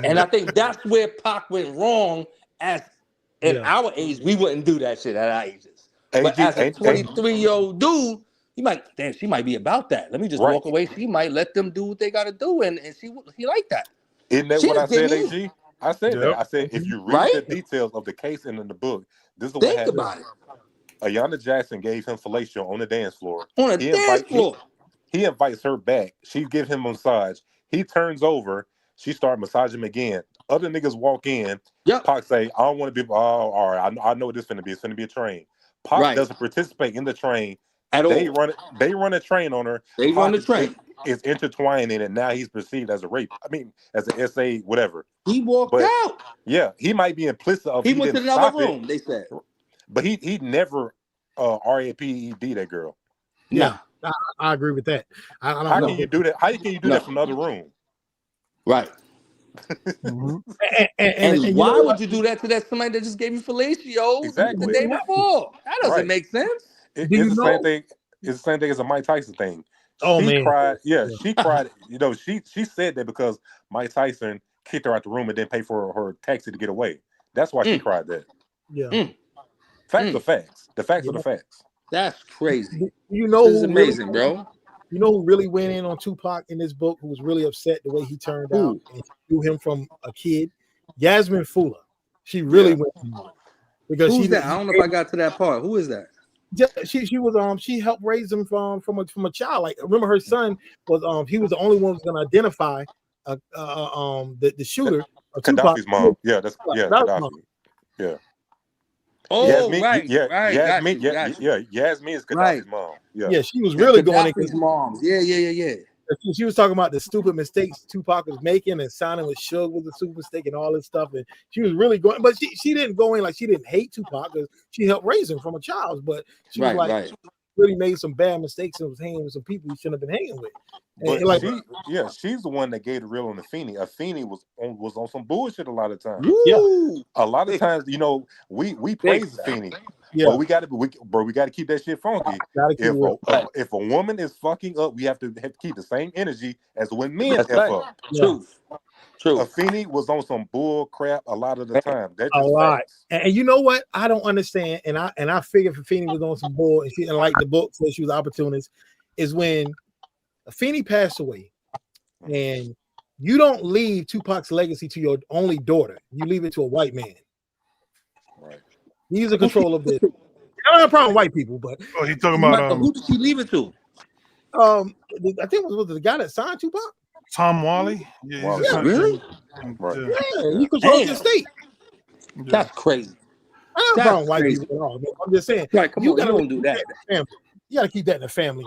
And I think that's where Pac went wrong. As at our age, we wouldn't do that shit at our ages. But as a 23-year-old dude, he might, damn, she might be about that. Let me just walk away. She might let them do what they got to do, and he like that. Isn't that what I said, AG? I said that. I said if you read the details of the case and in the book, this is what happened. Think about it. Ayana Jackson gave him fellatio on the dance floor. On a dance floor. He invites her back. She gives him a massage. He turns over. She starts massaging him again. Other niggas walk in. Pac say, I don't want to be. Oh, all right. I know what this is finna be. It's finna be a train. Pac doesn't participate in the train. At all. They run a train on her. They run the train. Is intertwined in it. Now he's perceived as a rape. I mean, as an SA, whatever. He walked out. Yeah, he might be implicit of he went to another room. They said, but he never RAPED that girl. Yeah, I agree with that. I don't How know. can you do that? How can you do that from another room? Right. And why would you do that to somebody that just gave you fellatio the day before? That doesn't make sense. It's the same thing. It's the same thing as a Mike Tyson thing. She cried. Yeah, she cried. You know, she said that because Mike Tyson kicked her out the room and didn't pay for her taxi to get away. That's why she cried that. Yeah. Facts are facts. The facts are the facts. That's crazy. You know, this is amazing, bro. You know who really went in on Tupac in this book, who was really upset the way he turned out and knew him from a kid? Yasmin Fula. She really went in on him. Because who's that? I don't know if I got to that part. Who is that? She was she helped raise him from a child. Like, remember, her son was he was the only one who was gonna identify the shooter of Gaddafi's mom. Yeah, that's Gaddafi. Yeah. Oh, Yasmin, right. Yasmin is Gaddafi's mom. Yeah, she was really going against moms. Yeah. She was talking about the stupid mistakes Tupac was making, and signing with Suge was a stupid mistake and all this stuff. And she was really going, but she didn't go in like she didn't hate Tupac because she helped raise him from a child. But she was like, really made some bad mistakes and was hanging with some people he shouldn't have been hanging with. But she's the one that gave the real on Afeni. Afeni was on some bullshit a lot of times. Yeah, a lot of times, you know, we praise Afeni. Yeah, but we got to keep that shit funky. If a woman is fucking up, we have to keep the same energy as when men F up. True. Afeni was on some bull crap a lot of the time. That's a lot. And you know what? I don't understand. And I figured Afeni was on some bull and she didn't like the book, so she was opportunist. Is when Afeni passed away, and you don't leave Tupac's legacy to your only daughter. You leave it to a white man. He's in control of this. I don't have a problem with white people, but Oh, he's talking about who did she leave it to? I think it was the guy that signed Tupac. Tom Wally. Yeah, Wally. he's a Really? Right. Yeah, he controls the state. That's crazy. I don't have a problem with white crazy. people at all. Man. I'm just saying. Right, come on, you gotta don't do that. keep in the family. You got to keep that in the family,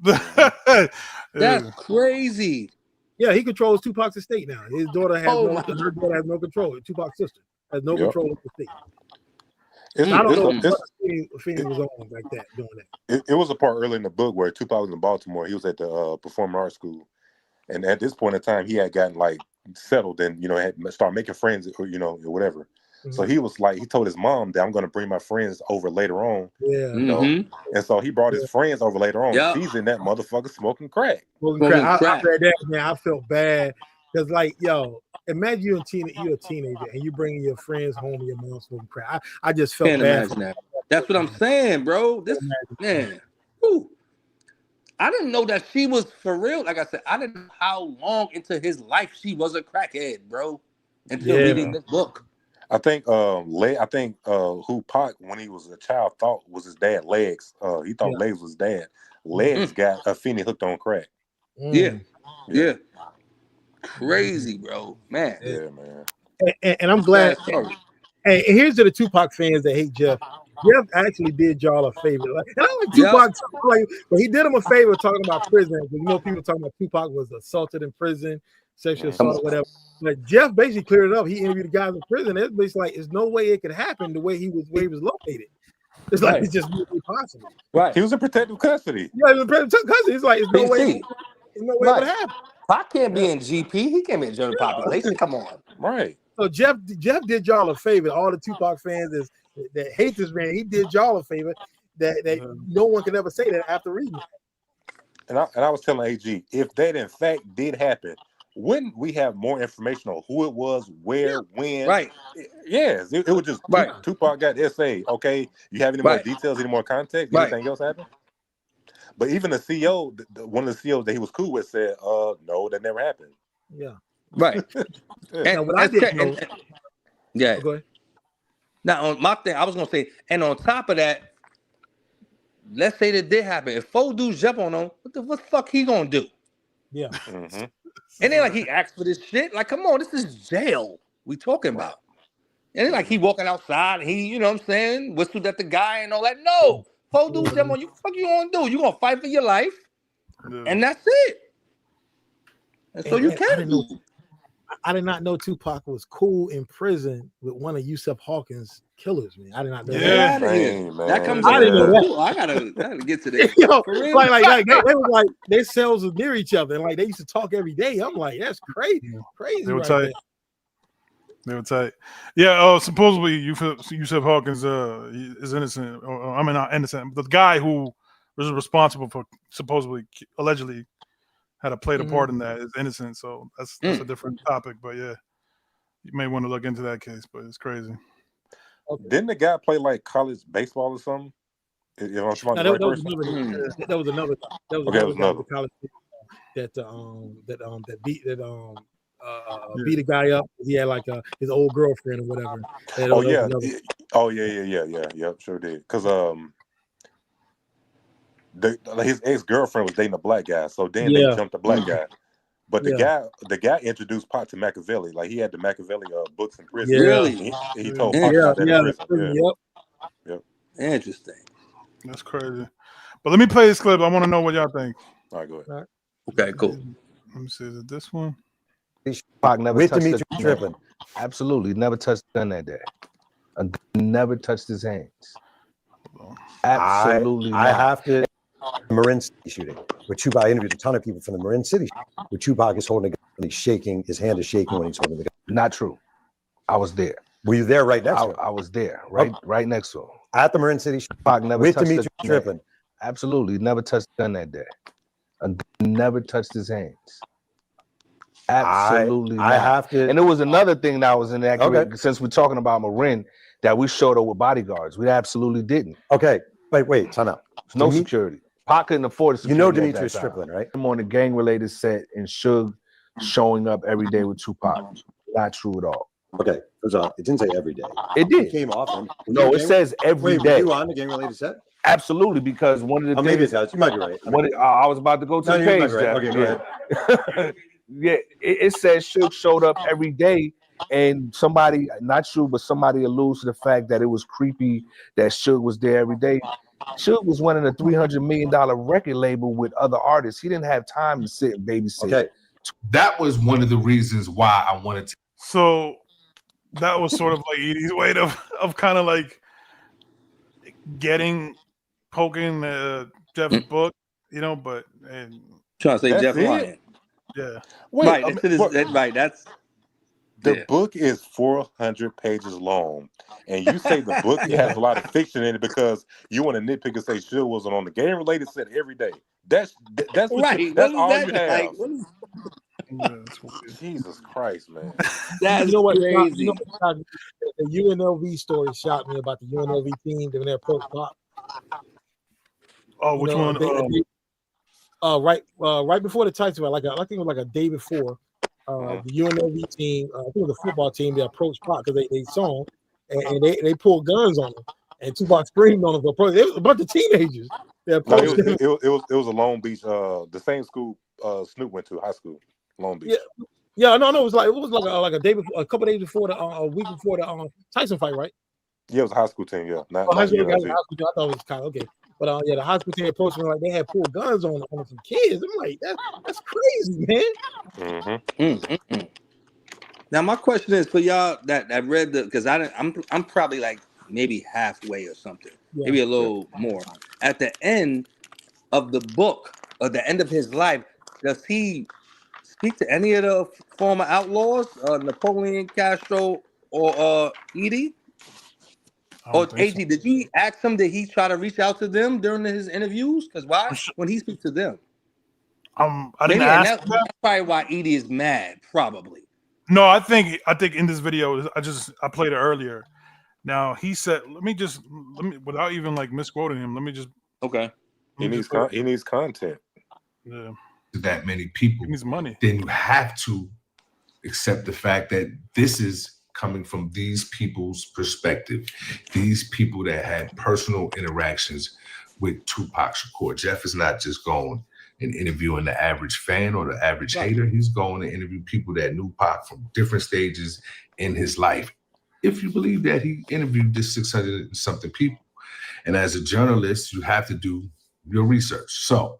man. That's crazy. Yeah, he controls Tupac's estate now. His daughter has Oh, no. my- Her daughter has no control. Tupac's sister has no Yep. control of the estate. It's, I don't know it's, what Feeney was on like that, doing that. it was a part early in the book where Tupac was in Baltimore. He was at the performing arts school, and at this point in time, he had gotten like settled and had started making friends, or or whatever. So he was like, he told his mom that I'm going to bring my friends over later on. Yeah. And so he brought his friends over later on. Yep. She's in that motherfucker smoking crack. Smoking crack. I read that, man. I felt bad because, like, yo, imagine you're a teenager and you bringing your friends home and your mom smoking crack. I just felt Can't bad. imagine that. That's what I'm saying, bro. This man. Whew. I didn't know that she was for real. Like I said, I didn't know how long into his life she was a crackhead, bro. Until reading this book. I think who Pac, when he was a child, thought was his dad, Legs. He thought Legs was dad. Legs got Feeney hooked on crack. Yeah. Crazy, bro. Man. Yeah, man. And I'm glad. And here's to the Tupac fans that hate Jeff. Jeff actually did y'all a favor. Like, and I like Tupac, but he did him a favor talking about prison. People talking about Tupac was assaulted in prison, sexual assault, or whatever. Like Jeff basically cleared it up. He interviewed the guys in prison. It's basically like, there's no way it could happen the way he was located. It's like it's just really possible. Right. He was in protective custody. Yeah, he was in protective custody. It's like, there's no way it would happen. Pac can't be in GP. He can't be in general population. Come on. Right. So Jeff did y'all a favor. All the Tupac fans that hate this man, he did y'all a favor that no one can ever say that after reading it. And I was telling AG, if that in fact did happen, wouldn't we have more information on who it was, where, when? Right. Yes, it would just Tupac got the essay. Okay, you have any more details, any more context? Anything else happened? But even the CEO, one of the CEOs that he was cool with said, no, that never happened. Yeah. Right. And what I didn't know. Yeah. Go ahead. Now on my thing, I was gonna say, and on top of that, let's say that did happen. If 4 dudes jump on him, what the fuck he gonna do? Yeah. Mm-hmm. And then like he asked for this shit. Like, come on, this is jail we talking about. And then like he walking outside and he, you know what I'm saying, whistled at the guy and all that. No, 4 dudes jump on you. Fuck you gonna do? You gonna fight for your life, and that's it. And so you can't do. I did not know Tupac was cool in prison with one of Yusuf Hawkins' killers, man. I did not know that. That comes I didn't know that. Cool. I gotta get to that. Yo, like they was like their cells was near each other, and like they used to talk every day. I'm like, that's crazy. They were tight. They were tight. Yeah. Supposedly Yusuf Hawkins is innocent. I mean, not innocent. The guy who was responsible for supposedly, allegedly, had to play the part in that is innocent. So that's a different topic. But yeah, you may want to look into that case. But it's crazy. Didn't the guy play like college baseball or something? That was another college that beat a guy up. He had like his old girlfriend or whatever. Yeah, sure did. Because his ex-girlfriend was dating a black guy, so then they jumped the black guy. But the guy introduced Pac to Machiavelli. Like he had the Machiavelli books in prison. Yeah. Really? He told Pac about that in prison. Yep. Interesting. That's crazy. But let me play this clip. I want to know what y'all think. All right, go ahead. Okay, cool. Let me see. Is it this one? Pac never With touched Dimitri the tripping. Absolutely, never touched the gun that day. Never touched his hands. Absolutely, I have to. Marin City shooting, where Tupac, I interviewed a ton of people from the Marin City, where Tupac is holding a gun and he's shaking, his hand is shaking when he's holding the gun. Not true. I was there. Were you there right next to him? I was there, right next to him. At the Marin City shooting, Pac never with touched Dimitri the gun. tripping. Absolutely, never touched the gun that day. Never touched his hands. Absolutely, I have to. And there was another thing that was inaccurate. Since we're talking about Marin, that we showed up with bodyguards. We absolutely didn't. Okay, wait, time out. No security. Pac couldn't afford it. You know Dimitri Strickland, right? I'm on the gang-related set and Suge showing up every day with Tupac. Not true at all. Okay, first off, it didn't say every day. It It did. came often. No, it says every Wait, day. were you on the gang related set? Absolutely, because one of the Maybe things it does. You might be right. I was about to go to No, the you might page. be right. Jeff. Okay, go ahead. Yeah, it says Suge showed up every day, and somebody, not true, but somebody alludes to the fact that it was creepy that Suge was there every day. Suge was running a $300 million record label with other artists. He didn't have time to sit and babysit. Okay. That was one of the reasons why I wanted to. So that was sort of like Edie's way of kind of like poking Jeff's book, you know, but and trying to say That's Jeff it? lying. yeah. Wait, Right, I mean, right. That's the book is 400 pages long, and you say the book has a lot of fiction in it because you want to nitpick and say Suge wasn't on the game related set every day. That's what right. that's What all is you that have. like? What is, Jesus Christ, man. that's You know what? crazy. You know what, the UNLV story shocked me about the UNLV team doing their pro Pop. Oh, which one? Right before the Titans, I think it was like a day before. The UNLV team, I think it was the football team, they approached Pac because they saw him and they pulled guns on him. And Tupac screamed on him. It was a bunch of teenagers. They approached him. It was a Long Beach, the same school Snoop went to, high school, Long Beach. Yeah, no, it was like a day before, a couple days before a week before the Tyson fight, right? Yeah, it was a high school team. Yeah, not high school, UNLV. I thought it was kind of okay, but the high school team approached me like they had pulled guns on some kids. I'm like, that's crazy, man. Mm-hmm. Now my question is for y'all that read because I'm probably like maybe halfway or something, maybe a little more. At the end of the book, or the end of his life, does he speak to any of the former outlaws, Napoleon, Castro, or Edie? Or AG, did you ask him? Did he try to reach out to them during his interviews? Because why? When he speaks to them, I didn't ask. That's probably why Edie is mad. Probably. No, I think in this video, I played it earlier. Now he said, let me without even like misquoting him. Let me just okay. He needs content. Yeah. That many people, he needs money. Then you have to accept the fact that this is coming from these people's perspective, these people that had personal interactions with Tupac Shakur. Jeff is not just going and interviewing the average fan or the average hater. He's going to interview people that knew Pac from different stages in his life. If you believe that he interviewed this 600 and something people. And as a journalist, you have to do your research. So,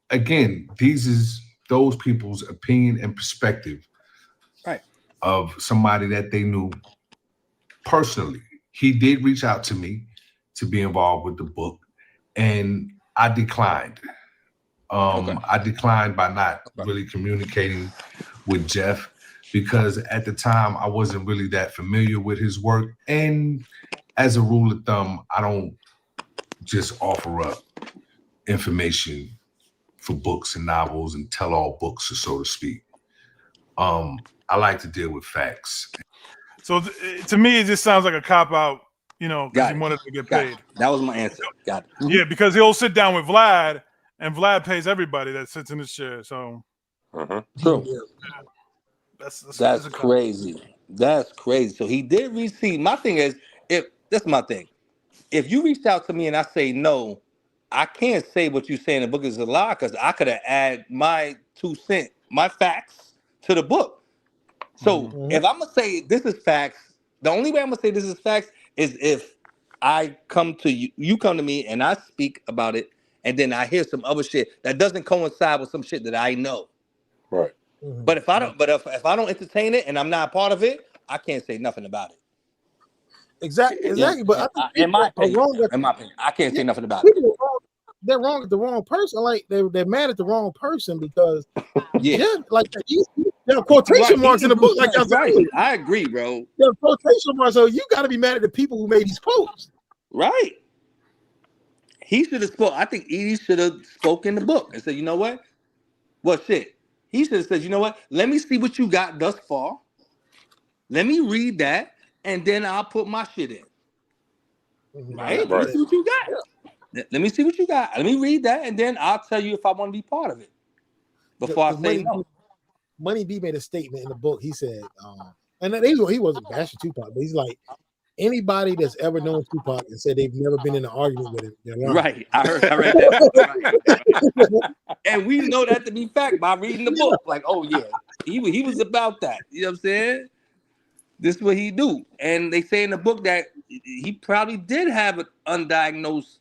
again, these is those people's opinion and perspective of somebody that they knew personally. He did reach out to me to be involved with the book, and I declined. I declined by not really communicating with Jeff because at the time I wasn't really that familiar with his work. And as a rule of thumb, I don't just offer up information for books and novels and tell-all books, so to speak. I like to deal with facts. So to me, it just sounds like a cop-out, you know, because he wanted to get paid. That was my answer. Got it. Yeah, because he'll sit down with Vlad, and Vlad pays everybody that sits in his chair. So, true. That's crazy. That's crazy. So he did receive. My thing is, that's my thing. If you reached out to me and I say no, I can't say what you say in the book is a lie because I could have added my 2 cents, my facts to the book. So if I'm gonna say this is facts, the only way I'm gonna say this is facts is if I come to you, you come to me and I speak about it, and then I hear some other shit that doesn't coincide with some shit that I know. Right. But if I don't, if I don't entertain it and I'm not a part of it, I can't say nothing about it. Exactly. But I think in my opinion, I can't say nothing about it. They're wrong at the wrong person. Like they're mad at the wrong person because like there are quotation marks in the book. Like I agree, bro. There are quotation marks, so you got to be mad at the people who made these quotes. Right. He should have spoke. I think Edie should have spoken in the book and said, you know what? Well, shit. He should have said, you know what? Let me see what you got thus far. Let me read that, and then I'll put my shit in. Right? Let me see what you got. Let me see what you got. Let me read that, and then I'll tell you if I want to be part of it. Before I say no. Money B made a statement in the book. He said, and he wasn't bashing Tupac, but he's like, anybody that's ever known Tupac and said they've never been in an argument with him, they're lying. Right. I read that. Right. And we know that to be fact by reading the book. Like, oh yeah, he was about that. You know what I'm saying? This is what he do. And they say in the book that he probably did have an undiagnosed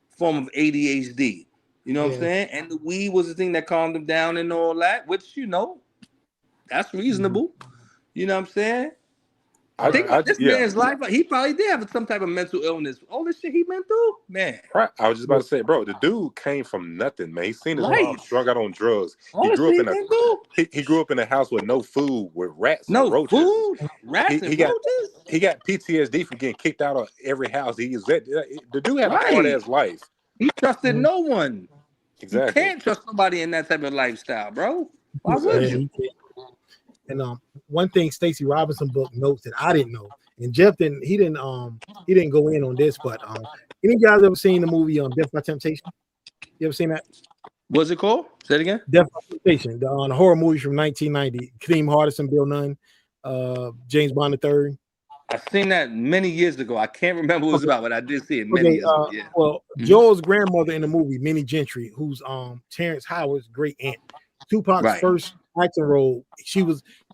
form of ADHD. You know what I'm saying? And the weed was the thing that calmed him down and all that, which, you know, that's reasonable. You know what I'm saying? Think about this man's life. He probably did have some type of mental illness. All this shit he went through, man. Right. I was just about to say, bro, the dude came from nothing, man. He seen his mom strung out on drugs. He grew up in he grew up in a house with no food, with rats and roaches. Food, rats and roaches. He got PTSD from getting kicked out of every house he was at. The dude had a hard ass life. He trusted no one. Exactly. You can't trust somebody in that type of lifestyle, bro. Why would you? And one thing Stacey Robinson book notes that I didn't know, and Jeff didn't go in on this, but any guys ever seen the movie Death by Temptation? You ever seen that? What's it called? Say it again. Death by Temptation, the horror movie from 1990. Kadeem Hardison, Bill Nunn, James Bond III. I've seen that many years ago. I can't remember what it was about, but I did see it many years ago. Yeah. Well, Joel's grandmother in the movie, Minnie Gentry, who's Terrence Howard's great aunt. Tupac's first acting role.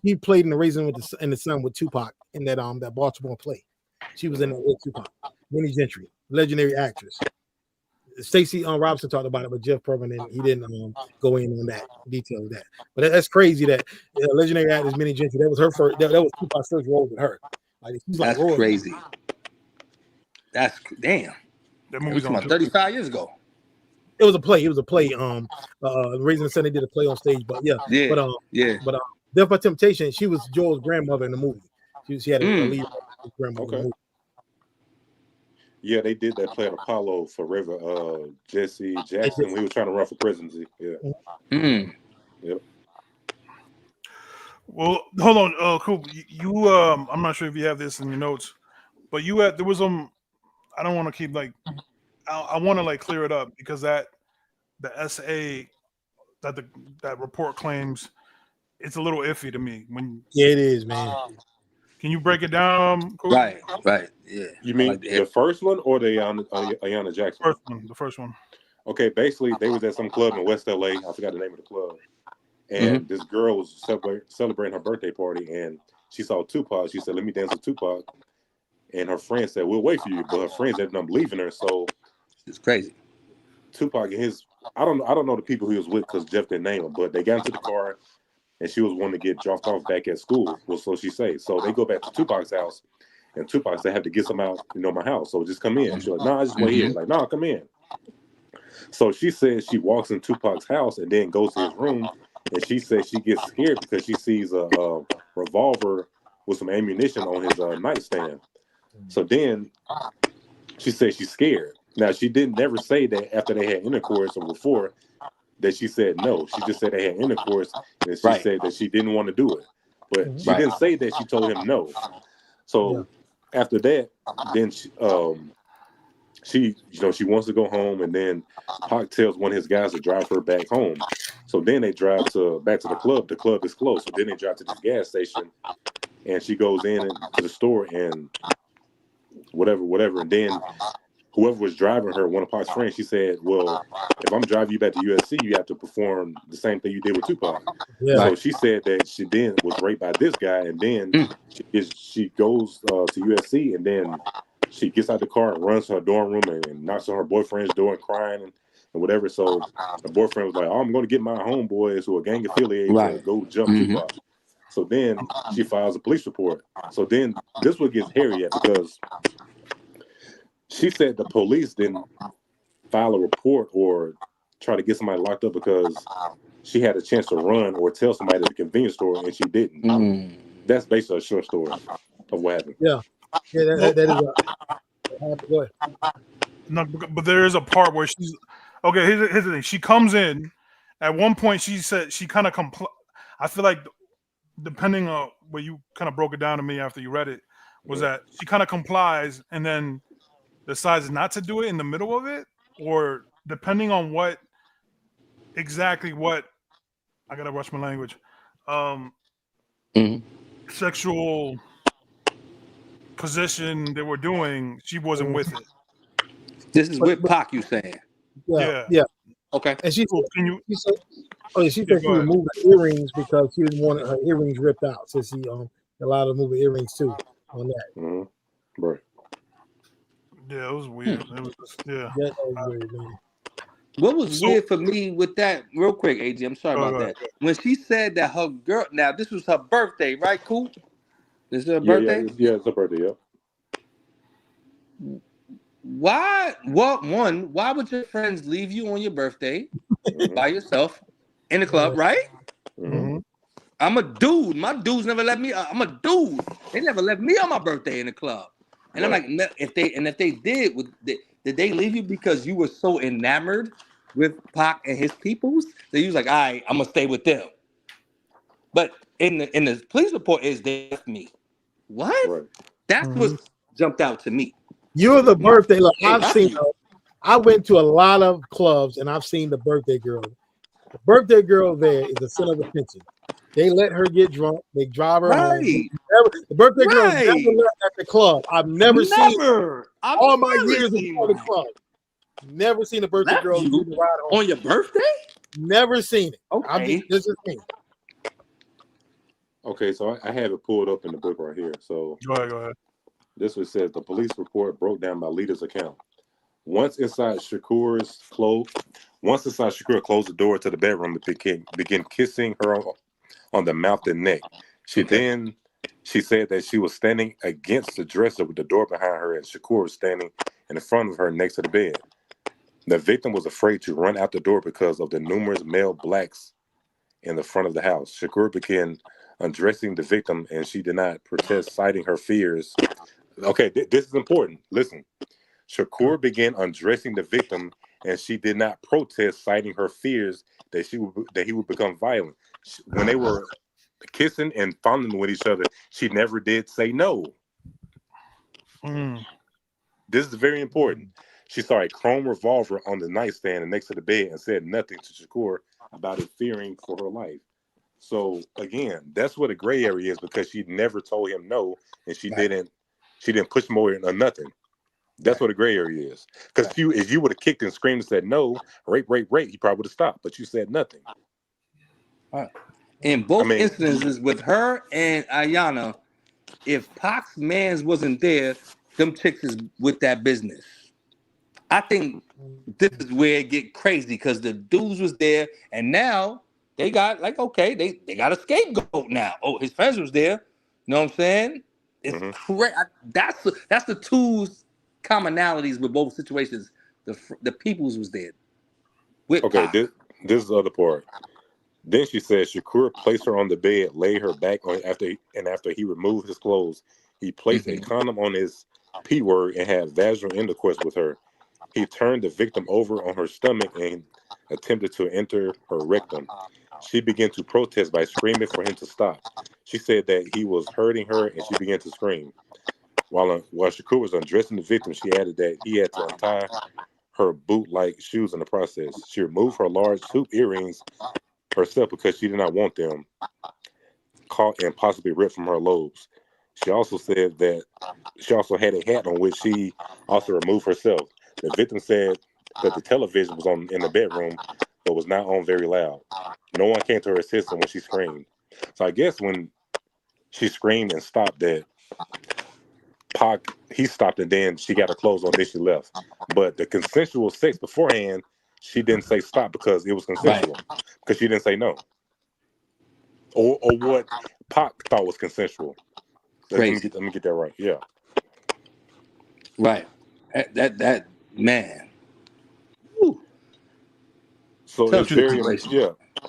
He played in the Raisin in the Sun with Tupac in that Baltimore play. She was in that with Tupac. Minnie Gentry, legendary actress. Stacey Robinson talked about it, but Jeff Perlman he didn't go in on that detail of that. But that's crazy that legendary actress Minnie Gentry, that was her first. That was Tupac's first role with her. That's crazy. That's damn. That movie's on 35 years ago. It was a play. Raisin the Sun, they did a play on stage, but But Death by Temptation, she was Joel's grandmother in the movie. She had a lead grandmother. In the movie. Yeah, they did that play at Apollo for River Jesse Jackson. We were trying to run for presidency. Yeah. Yep. Well, hold on, Coop. You I'm not sure if you have this in your notes, but there was I don't want to keep I want to clear it up because the SA that report claims, it's a little iffy to me. It is, man. Can you break it down? Coop? Right, yeah. You mean the first one or the Ayanna Jackson? The first one. Okay, basically they was at some club in West LA. I forgot the name of the club. And this girl was celebrating her birthday party, and she saw Tupac. She said, "Let me dance with Tupac." And her friend said, "We'll wait for you." But her friends ended up believing her. So it's crazy. Tupac and I don't know the people he was with because Jeff didn't name them, but they got into the car, and she was wanting to get dropped off back at school. Well, so she said. So they go back to Tupac's house, and Tupac said, "I have to get some out, my house. So just come in." She's like, "No, I just wait here." Like, "No, come in." So she says she walks in Tupac's house and then goes to his room. And she said she gets scared because she sees a revolver with some ammunition on his nightstand. So then she said she's scared. Now, she didn't never say that after they had intercourse or before that she said no. She just said they had intercourse and she said that she didn't want to do it. But she didn't say that she told him no. So after that, then she wants to go home, and then Pac tells one of his guys to drive her back home. So then they drive back to the club. The club is closed. So then they drive to this gas station, and she goes in to the store and whatever. And then whoever was driving her, one of Pac's friends, she said, "Well, if I'm driving you back to USC, you have to perform the same thing you did with Tupac." Yeah. So she said that she then was raped by this guy, and then she goes to USC, and then she gets out the car and runs to her dorm room and knocks on her boyfriend's door and crying and whatever. So the boyfriend was like, "Oh, I'm going to get my homeboys who are gang affiliated to go jump Tupac." So then she files a police report. So then this one gets hairy yet because she said the police didn't file a report or try to get somebody locked up because she had a chance to run or tell somebody at the convenience store and she didn't. That's basically a short story of what happened. Yeah, that is go ahead. No, but there is a part where she's okay. Here's the thing. She comes in. At one point, she said she kind of I feel like, depending on where you kind of broke it down to me after you read it, was that she kind of complies and then decides not to do it in the middle of it, or depending on what I gotta watch my language. sexual position they were doing, she wasn't with it. This is with Pac, you saying? Yeah. Okay. And she Well, can you? she said, she said she go ahead. removed the earrings because she didn't want her earrings ripped out. So she allowed her to move the earrings too on that. Right. Yeah, it was weird. It was just, That was weird, man. What was weird for me with that, real quick, AJ, I'm sorry about that. When she said that her girl, now this was her birthday, right, Cool? This is her birthday? Yeah, it's her birthday, yeah. Why? Well, one, why would your friends leave you on your birthday by yourself in the club, right? I'm a dude. My dudes never let me. I'm a dude. They never let me on my birthday in the club. And I'm like, if they did, did they leave you because you were so enamored with Pac and his peoples that you was like, all right, I'm gonna stay with them? But in the police report is they left me. What? Right. That's what jumped out to me. You're the birthday. Look, I've seen. I went to a lot of clubs and I've seen the birthday girl. The birthday girl there is the center of attention. They let her get drunk. They drive her home. The birthday girl never left at the club. I've never seen all my years in the club. Never seen a birthday girl ride home on your birthday. Never seen it. Okay, this is me. Okay, so I have it pulled up in the book right here. So go ahead. This one says the police report broke down by Lita's account. Once inside Shakur closed the door to the bedroom to begin kissing her on the mouth and neck. She said that she was standing against the dresser with the door behind her and Shakur was standing in front of her next to the bed. The victim was afraid to run out the door because of the numerous male blacks in the front of the house. Shakur began undressing the victim and she did not protest, citing her fears. Okay, this is important. Listen. Shakur began undressing the victim and she did not protest, citing her fears that he would become violent. When they were kissing and fondling with each other, she never did say no. This is very important. She saw a chrome revolver on the nightstand next to the bed and said nothing to Shakur about it, fearing for her life. So again, that's what a gray area is because she never told him no and she didn't push him over or nothing. That's what a gray area is. Because if you would have kicked and screamed and said no, rape, he probably would have stopped. But you said nothing. In both instances with her and Ayanna, if Pac's mans wasn't there, them chicks is with that business. I think this is where it get crazy because the dudes was there and now they got they got a scapegoat now. Oh, his friends was there. You know what I'm saying? It's crazy. That's the two's commonalities with both situations. The peoples was there. Okay, this is the other part. Then she said Shakur placed her on the bed, laid her back on after he removed his clothes, he placed a condom on his P word and had vaginal intercourse with her. He turned the victim over on her stomach and attempted to enter her rectum. She began to protest by screaming for him to stop. She said that he was hurting her and she began to scream. While Shakur was undressing the victim, she added that he had to untie her boot-like shoes in the process. She removed her large hoop earrings herself because she did not want them caught and possibly ripped from her lobes. She also said that she also had a hat on which she also removed herself. The victim said that the television was on in the bedroom, but was not on very loud. No one came to her assistance when she screamed. So I guess when she screamed and stopped, that Pac, he stopped and then she got her clothes on, then she left. But the consensual sex beforehand, she didn't say stop because it was consensual. Because she didn't say no. Or what Pac thought was consensual. Let me get that right. Yeah. Right. That man. Woo. So it's very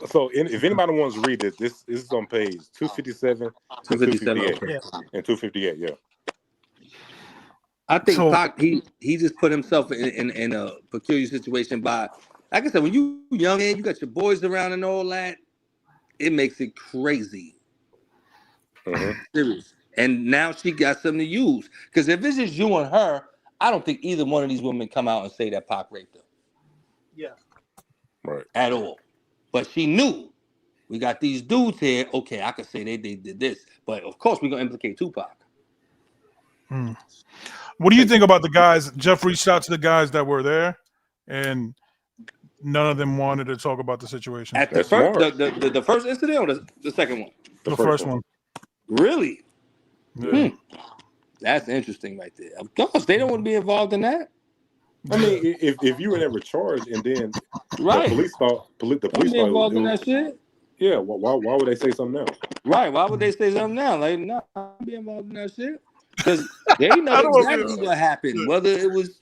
So if anybody wants to read this is on page 257, 258, and 258. Yeah. I think Pac he just put himself in a peculiar situation by, like I said, when you young man, you got your boys around and all that, it makes it crazy. Serious. And now she got something to use. Because if it's just you and her, I don't think either one of these women come out and say that Pac raped her. Yeah. Right. At all. But she knew. we got these dudes here. Okay, I could say they did this, but of course we're gonna implicate Tupac. What do you think about the guys? Jeff reached out to the guys that were there, and none of them wanted to talk about the situation. At the first, the first incident or the second one? The first one. Really? Yeah. That's interesting right there. Of course, they don't want to be involved in that. I mean, if you were never charged and then right, the police thought be involved in that shit. Yeah, why would they say something now? Right, why would they say something now? Like, no, I'll be involved in that shit because they know exactly what happened, whether it was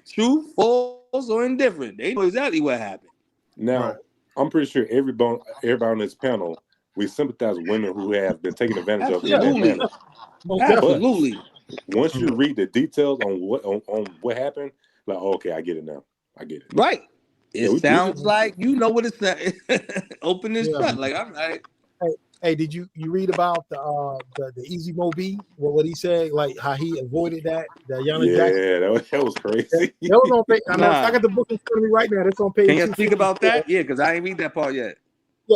true, false, or indifferent. They know exactly what happened. Now, I'm pretty sure everybody on this panel, we sympathize with women who have been taken advantage of in that manner. Absolutely. But once you read the details on what happened, like, okay, I get it now. I get it. Right. It sounds like you know what it's open and shut. Like, I'm like, hey, did you read about the Easy Mo B? What he said, like how he avoided that? The Ayanna Jackson. Yeah, that was crazy. That was on page. I got the book in front of me right now. That's on page. Can you speak about that? Yeah, because I ain't read that part yet.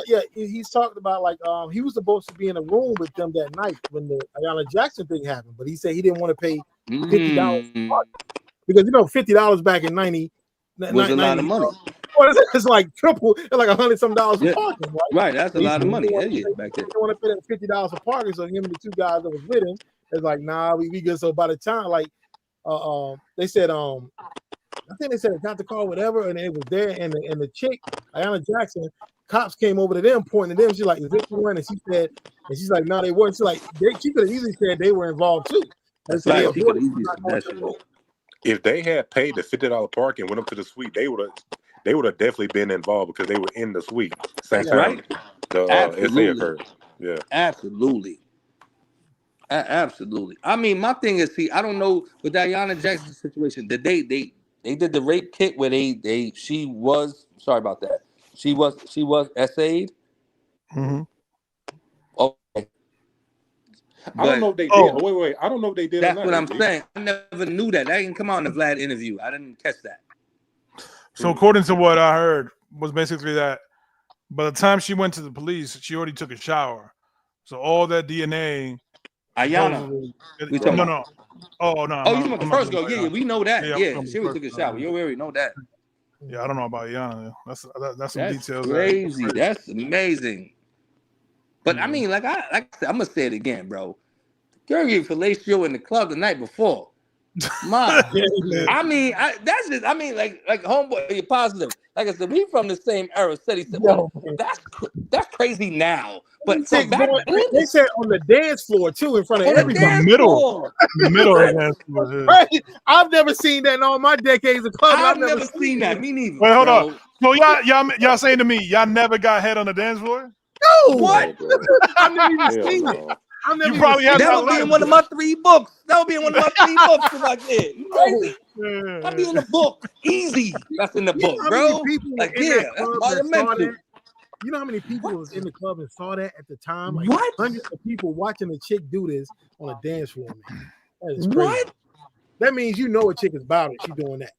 Yeah. He's talking about like he was supposed to be in a room with them that night when the Ayanna Jackson thing happened, but he said he didn't want to pay $50 because $50 back in 90 was a lot of money. Well, it's like triple. It's like $100 some for parking, right? Right, that's a lot of money. Yeah, back then. He didn't want to pay that $50 for parking, so him and the two guys that was with him, it's like, nah, we good. So by the time, like, they said, I think they said got the car, whatever, and it was there, and the chick, Ayanna Jackson, cops came over to them, pointing to them. She's like, "Is this the one?" And she's like, "No, they weren't." She's like, she could have easily said they were involved too. That's right. She could have easily said that shit. If they had paid the $50 park and went up to the suite, they would have definitely been involved because they were in the suite. Same time the essay occurred. Yeah, absolutely. Absolutely. I mean, my thing is, I don't know with the Ayanna Jackson situation. Did they did the rape kit where she was sorry about that. She was essayed. Mm-hmm. Okay. I don't know if they did. Wait. I don't know if they did. That's what I'm saying. I never knew that. That didn't come out in the Vlad interview. I didn't catch that. So according to what I heard, was basically that by the time she went to the police, she already took a shower. So all that DNA. Ayanna. No. Oh no. Oh, you talking about the first girl? Yeah, we know that. Yeah, she already took a shower. You already know that. Yeah, I don't know about Ayanna. That's some details. Crazy. That's amazing. But I mean, like I said, I'm gonna say it again, bro. Girl gave fellatio in the club the night before. I mean, like homeboy, you're positive. Like I said, we from the same era. He said, well, that's crazy now. But so back then, they said on the dance floor too, in front of everybody. The middle of the dance floor. Right? I've never seen that in all my decades of club. I've never seen that. Me neither. Wait, hold on. So y'all saying to me, y'all never got head on the dance floor? No. What? I've never even seen it. You probably have that would be in one of my 3 books. That would be in one of my 3 books if I did. You crazy? That'd be in the book. Easy. That's in the book, bro. Like, yeah, that's monumental. You know how many people was in the club and saw that at the time? Like what? Hundreds of people watching a chick do this on a dance floor, man. That is crazy. What? That means you know a chick is about it. She's doing that.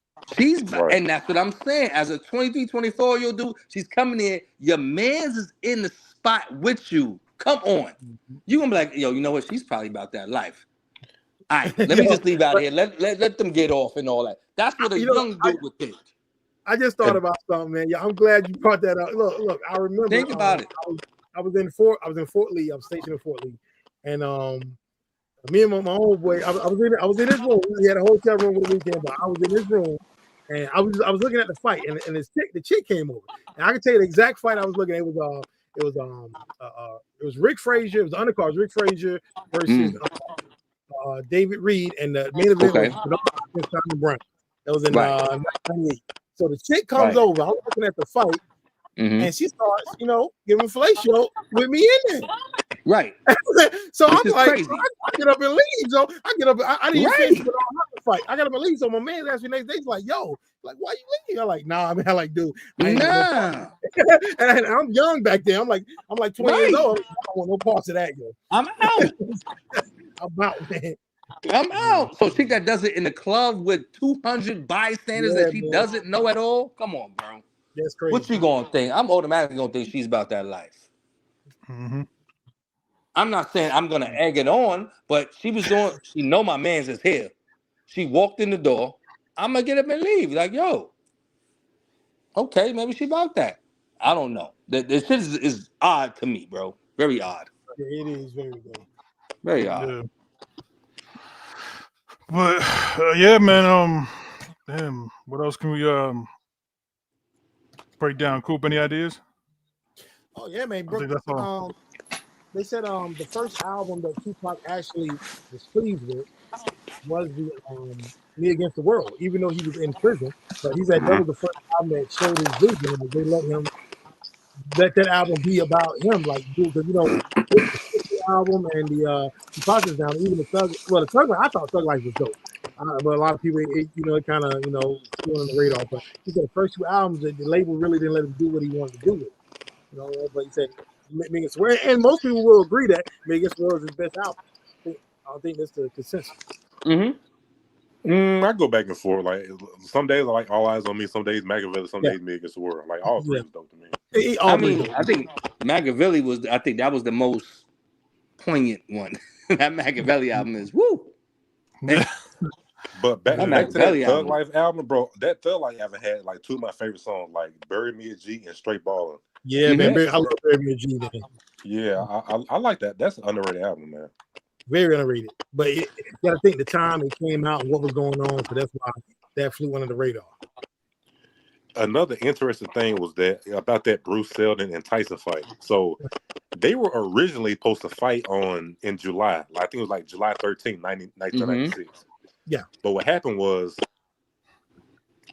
And that's what I'm saying. As a 23, 24-year-old dude, she's coming in. Your man's is in the spot with you. Come on. You're gonna be like, yo, you know what? She's probably about that life. All right, let me just leave out here. Let them get off and all that. That's what a young dude would think. I just thought about something, man. Yeah, I'm glad you brought that up. Look, I remember. Think about it. I was in Fort Lee. I was stationed in Fort Lee, and me and my homeboy, I was in his room. We had a hotel room for the weekend, but I was in his room, and I was looking at the fight, and the chick came over, and I can tell you the exact fight I was looking at. It was Rick Frazier. It was the undercard. Rick Frazier versus David Reed, and the main event was Simon Brown. That was in 1998. So the chick comes over. I'm looking at the fight, and she starts, giving fellatio with me in there. Right. So I'm like, I get up and leave. So I get up. I didn't finish the fight. I got up and leave. So my man asked me next day, he's like, "Yo, like, why you leaving?" I'm like, "Nah, man." I like, dude, and I'm young back then. I'm like 20 years old. I don't want no parts of that, yo. I'm out. I'm out, man. I'm out. So chick that does it in the club with 200 bystanders that she doesn't know at all. Come on, bro. That's crazy. What you gonna think? I'm automatically gonna think she's about that life. Mm-hmm. I'm not saying I'm gonna egg it on, but she was doing. She know my man's is here. She walked in the door. I'm gonna get up and leave. Like, yo, okay, maybe she about that. I don't know. The shit is odd to me, bro. Very odd. It is very good. Very odd. Yeah. But yeah, man. Damn. What else can we break down? Coop, any ideas? Oh yeah, man. I think that's all. They said the first album that Tupac actually was pleased with was the Me Against the World, even though he was in prison. But he said that was the first album that showed his vision, and they let that album be about him, like, because the album and the Tupac is down, even the Thug Life, I thought Thug Life was dope. But a lot of people, it kind of, still on the radar. But he said the first two albums, the label really didn't let him do what he wanted to do with it. But he said, Me Against the World, and most people will agree that Me Against the World is his best album. I think that's the consensus. I go back and forth. Like some days I like All Eyes on Me, some days Machiavelli, some days Me Against the World. Like all three is dope to me. I think Machiavelli was. I think that was the most poignant one. That Machiavelli album is woo. But back to that Thug Life album, bro. That Thug Life album had like two of my favorite songs, like "Bury Me a G" and "Straight Ballin'." Yeah, man. I love "Bury Me a G." Man. Yeah, I like that. That's an underrated album, man. Very underrated. But you got to think the time it came out and what was going on, so that's why that flew under the radar. Another interesting thing was that about that Bruce Seldon and Tyson fight. So they were originally supposed to fight in July. I think it was like July 13th, 1996. Yeah. But what happened was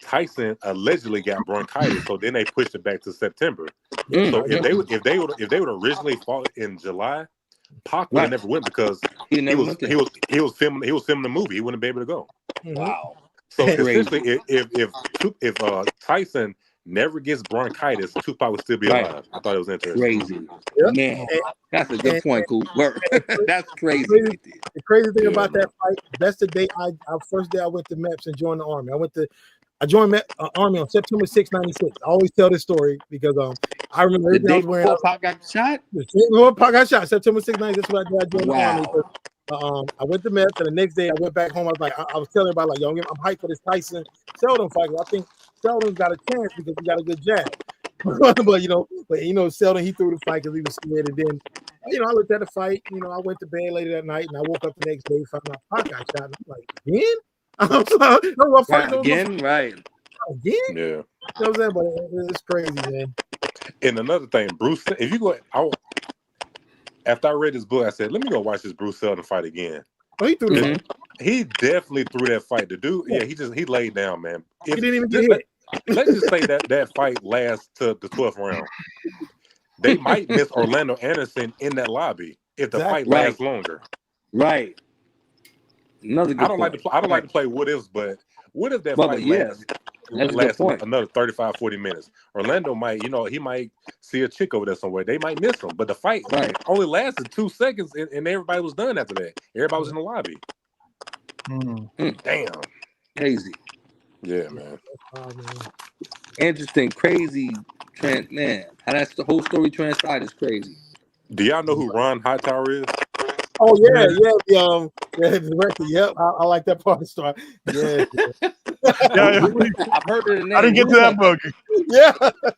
Tyson allegedly got bronchitis, so then they pushed it back to September. So if they would originally fought in July, Pac would have never went because he was filming the movie. He wouldn't be able to go. Wow. So essentially, if Tyson never gets bronchitis, Tupac would still be alive. I thought it was interesting. Crazy. Man, that's a good point, Coop. That's crazy. The crazy thing about that fight, that's the day first day I went to MEPS and joined the Army. I joined Army on September 6, 96. I always tell this story because I remember the day I was wearing. Before Pac got shot? Before Pac got shot, September 6, 96. That's what I joined the Army. I went to MEPS, and the next day I went back home. I was like, I was telling everybody, like, yo, I'm hyped for this Tyson Seldon fight. I think Seldon's got a chance because he got a good jab. but Seldon, he threw the fight because he was scared. And then, I looked at the fight. I went to bed later that night, and I woke up the next day, found out Pac got shot. And I'm like, again? Again, right? Again? Yeah. You know what I'm saying? But it's crazy, man. And another thing, Bruce, if you go, after I read this book, I said, let me go watch this Bruce Seldon fight again. Oh, he threw the fight. He definitely threw that fight. The dude, he laid down, man. He didn't even get hit. Let's just say that fight lasts to the 12th round. They might miss Orlando Anderson in that lobby if the fight lasts longer. Right. Another good I don't like to play what ifs, but what if that fight lasts another 35, 40 minutes? Orlando might, he might see a chick over there somewhere. They might miss him, but the fight only lasted 2 seconds, and everybody was done after that. Everybody was in the lobby. Damn. Crazy. Yeah, man. Interesting, crazy. Man, how that's the whole story transpired is crazy. Do y'all know who Ron Hightower is? Oh yeah, the director. Yep, I like that part of the story. Yeah, I've heard of the name. I didn't get to that book. Yeah,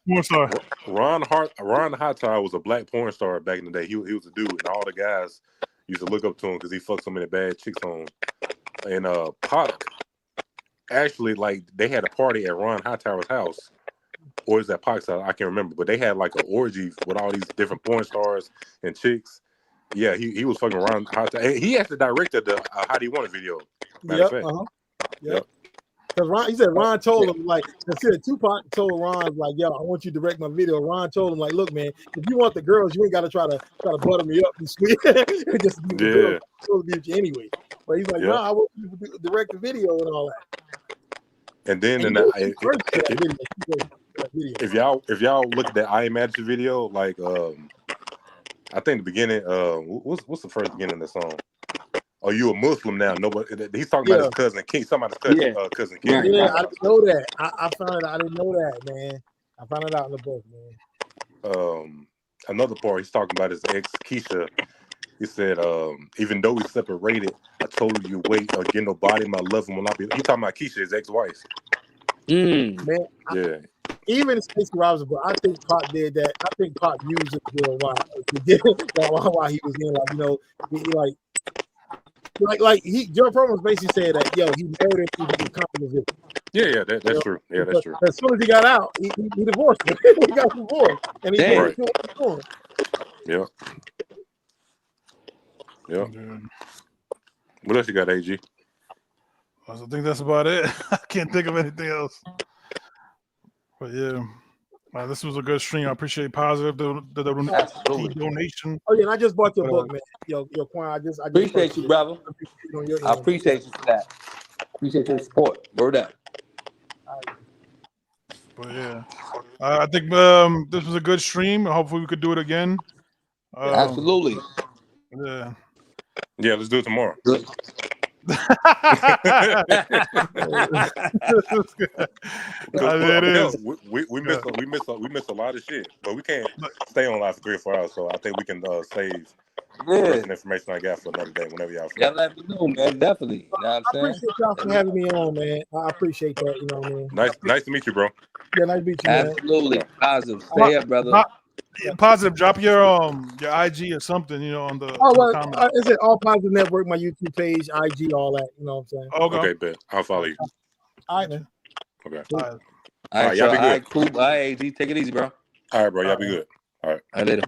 porn star. Ron Hightower was a black porn star back in the day. He was a dude, and all the guys used to look up to him because he fucked so many bad chicks on. And Pac, actually, like they had a party at Ron Hightower's house, or is that Pac's house? I can't remember, but they had like an orgy with all these different porn stars and chicks. Yeah, he was fucking Ron Hightower. He actually directed the How Do You Want It video. Yep. Because he said Ron told him, like, Tupac told Ron, like, yo, I want you to direct my video. Ron told him, like, look, man, if you want the girls, you ain't got to try to butter me up and sweet. Just be the girls. I'm supposed to be with you anyway. But he's like, no, I want you to direct the video and all that. And then if y'all look at that I Imagine video, like I think the beginning, what's the first beginning of the song? Oh, you a Muslim now? Nobody. He's talking about his cousin King. Somebody's cousin King. Yeah, I didn't know that. I found it. I didn't know that, man. I found it out in the book, man. another part, he's talking about his ex Keisha. He said, even though we separated, I told you wait again. Nobody, my love will not be. He talking about Keisha, his ex-wife. Man, Yeah. even Stacey Robinson, but I think Pac did that. I think Pac used it for a while while he was in, like, you know, Joe Promo basically said that, yo, he married her to be confident. Yeah, that's true. Yeah, that's true. As soon as he got out, he divorced her. He got divorced, and he Right. doing. Yeah. Yeah. What else you got, AG? I think that's about it. I can't think of anything else. But yeah, this was a good stream. I appreciate Positive the donation. Oh yeah, and I just bought your book, man. Yo, Quan, I just appreciate you, brother. I appreciate you for that. Appreciate your support. Word up. But yeah, I think this was a good stream. Hopefully, we could do it again. Absolutely. Yeah. Yeah, let's do it tomorrow. We miss a lot of shit, but we can't stay on live for 3 or 4 hours. So I think we can save the information I got for another day. Whenever y'all feel. Yeah, let me know, man. Definitely. You know what I'm saying? I appreciate y'all for having me on, man. I appreciate that. You know what I mean? Nice to meet you, bro. Yeah, nice to meet you, man. Absolutely. Positive. Stay up, brother. Positive. Drop your IG or something, you know, on the. Is it All Positive Network? My YouTube page, IG, all that. You know what I'm saying? Okay, bet. I'll follow you. All right, man. Okay. All right, y'all be good. Cool. All right, AG, take it easy, bro. All right, bro. Y'all be good. All right. All right, later.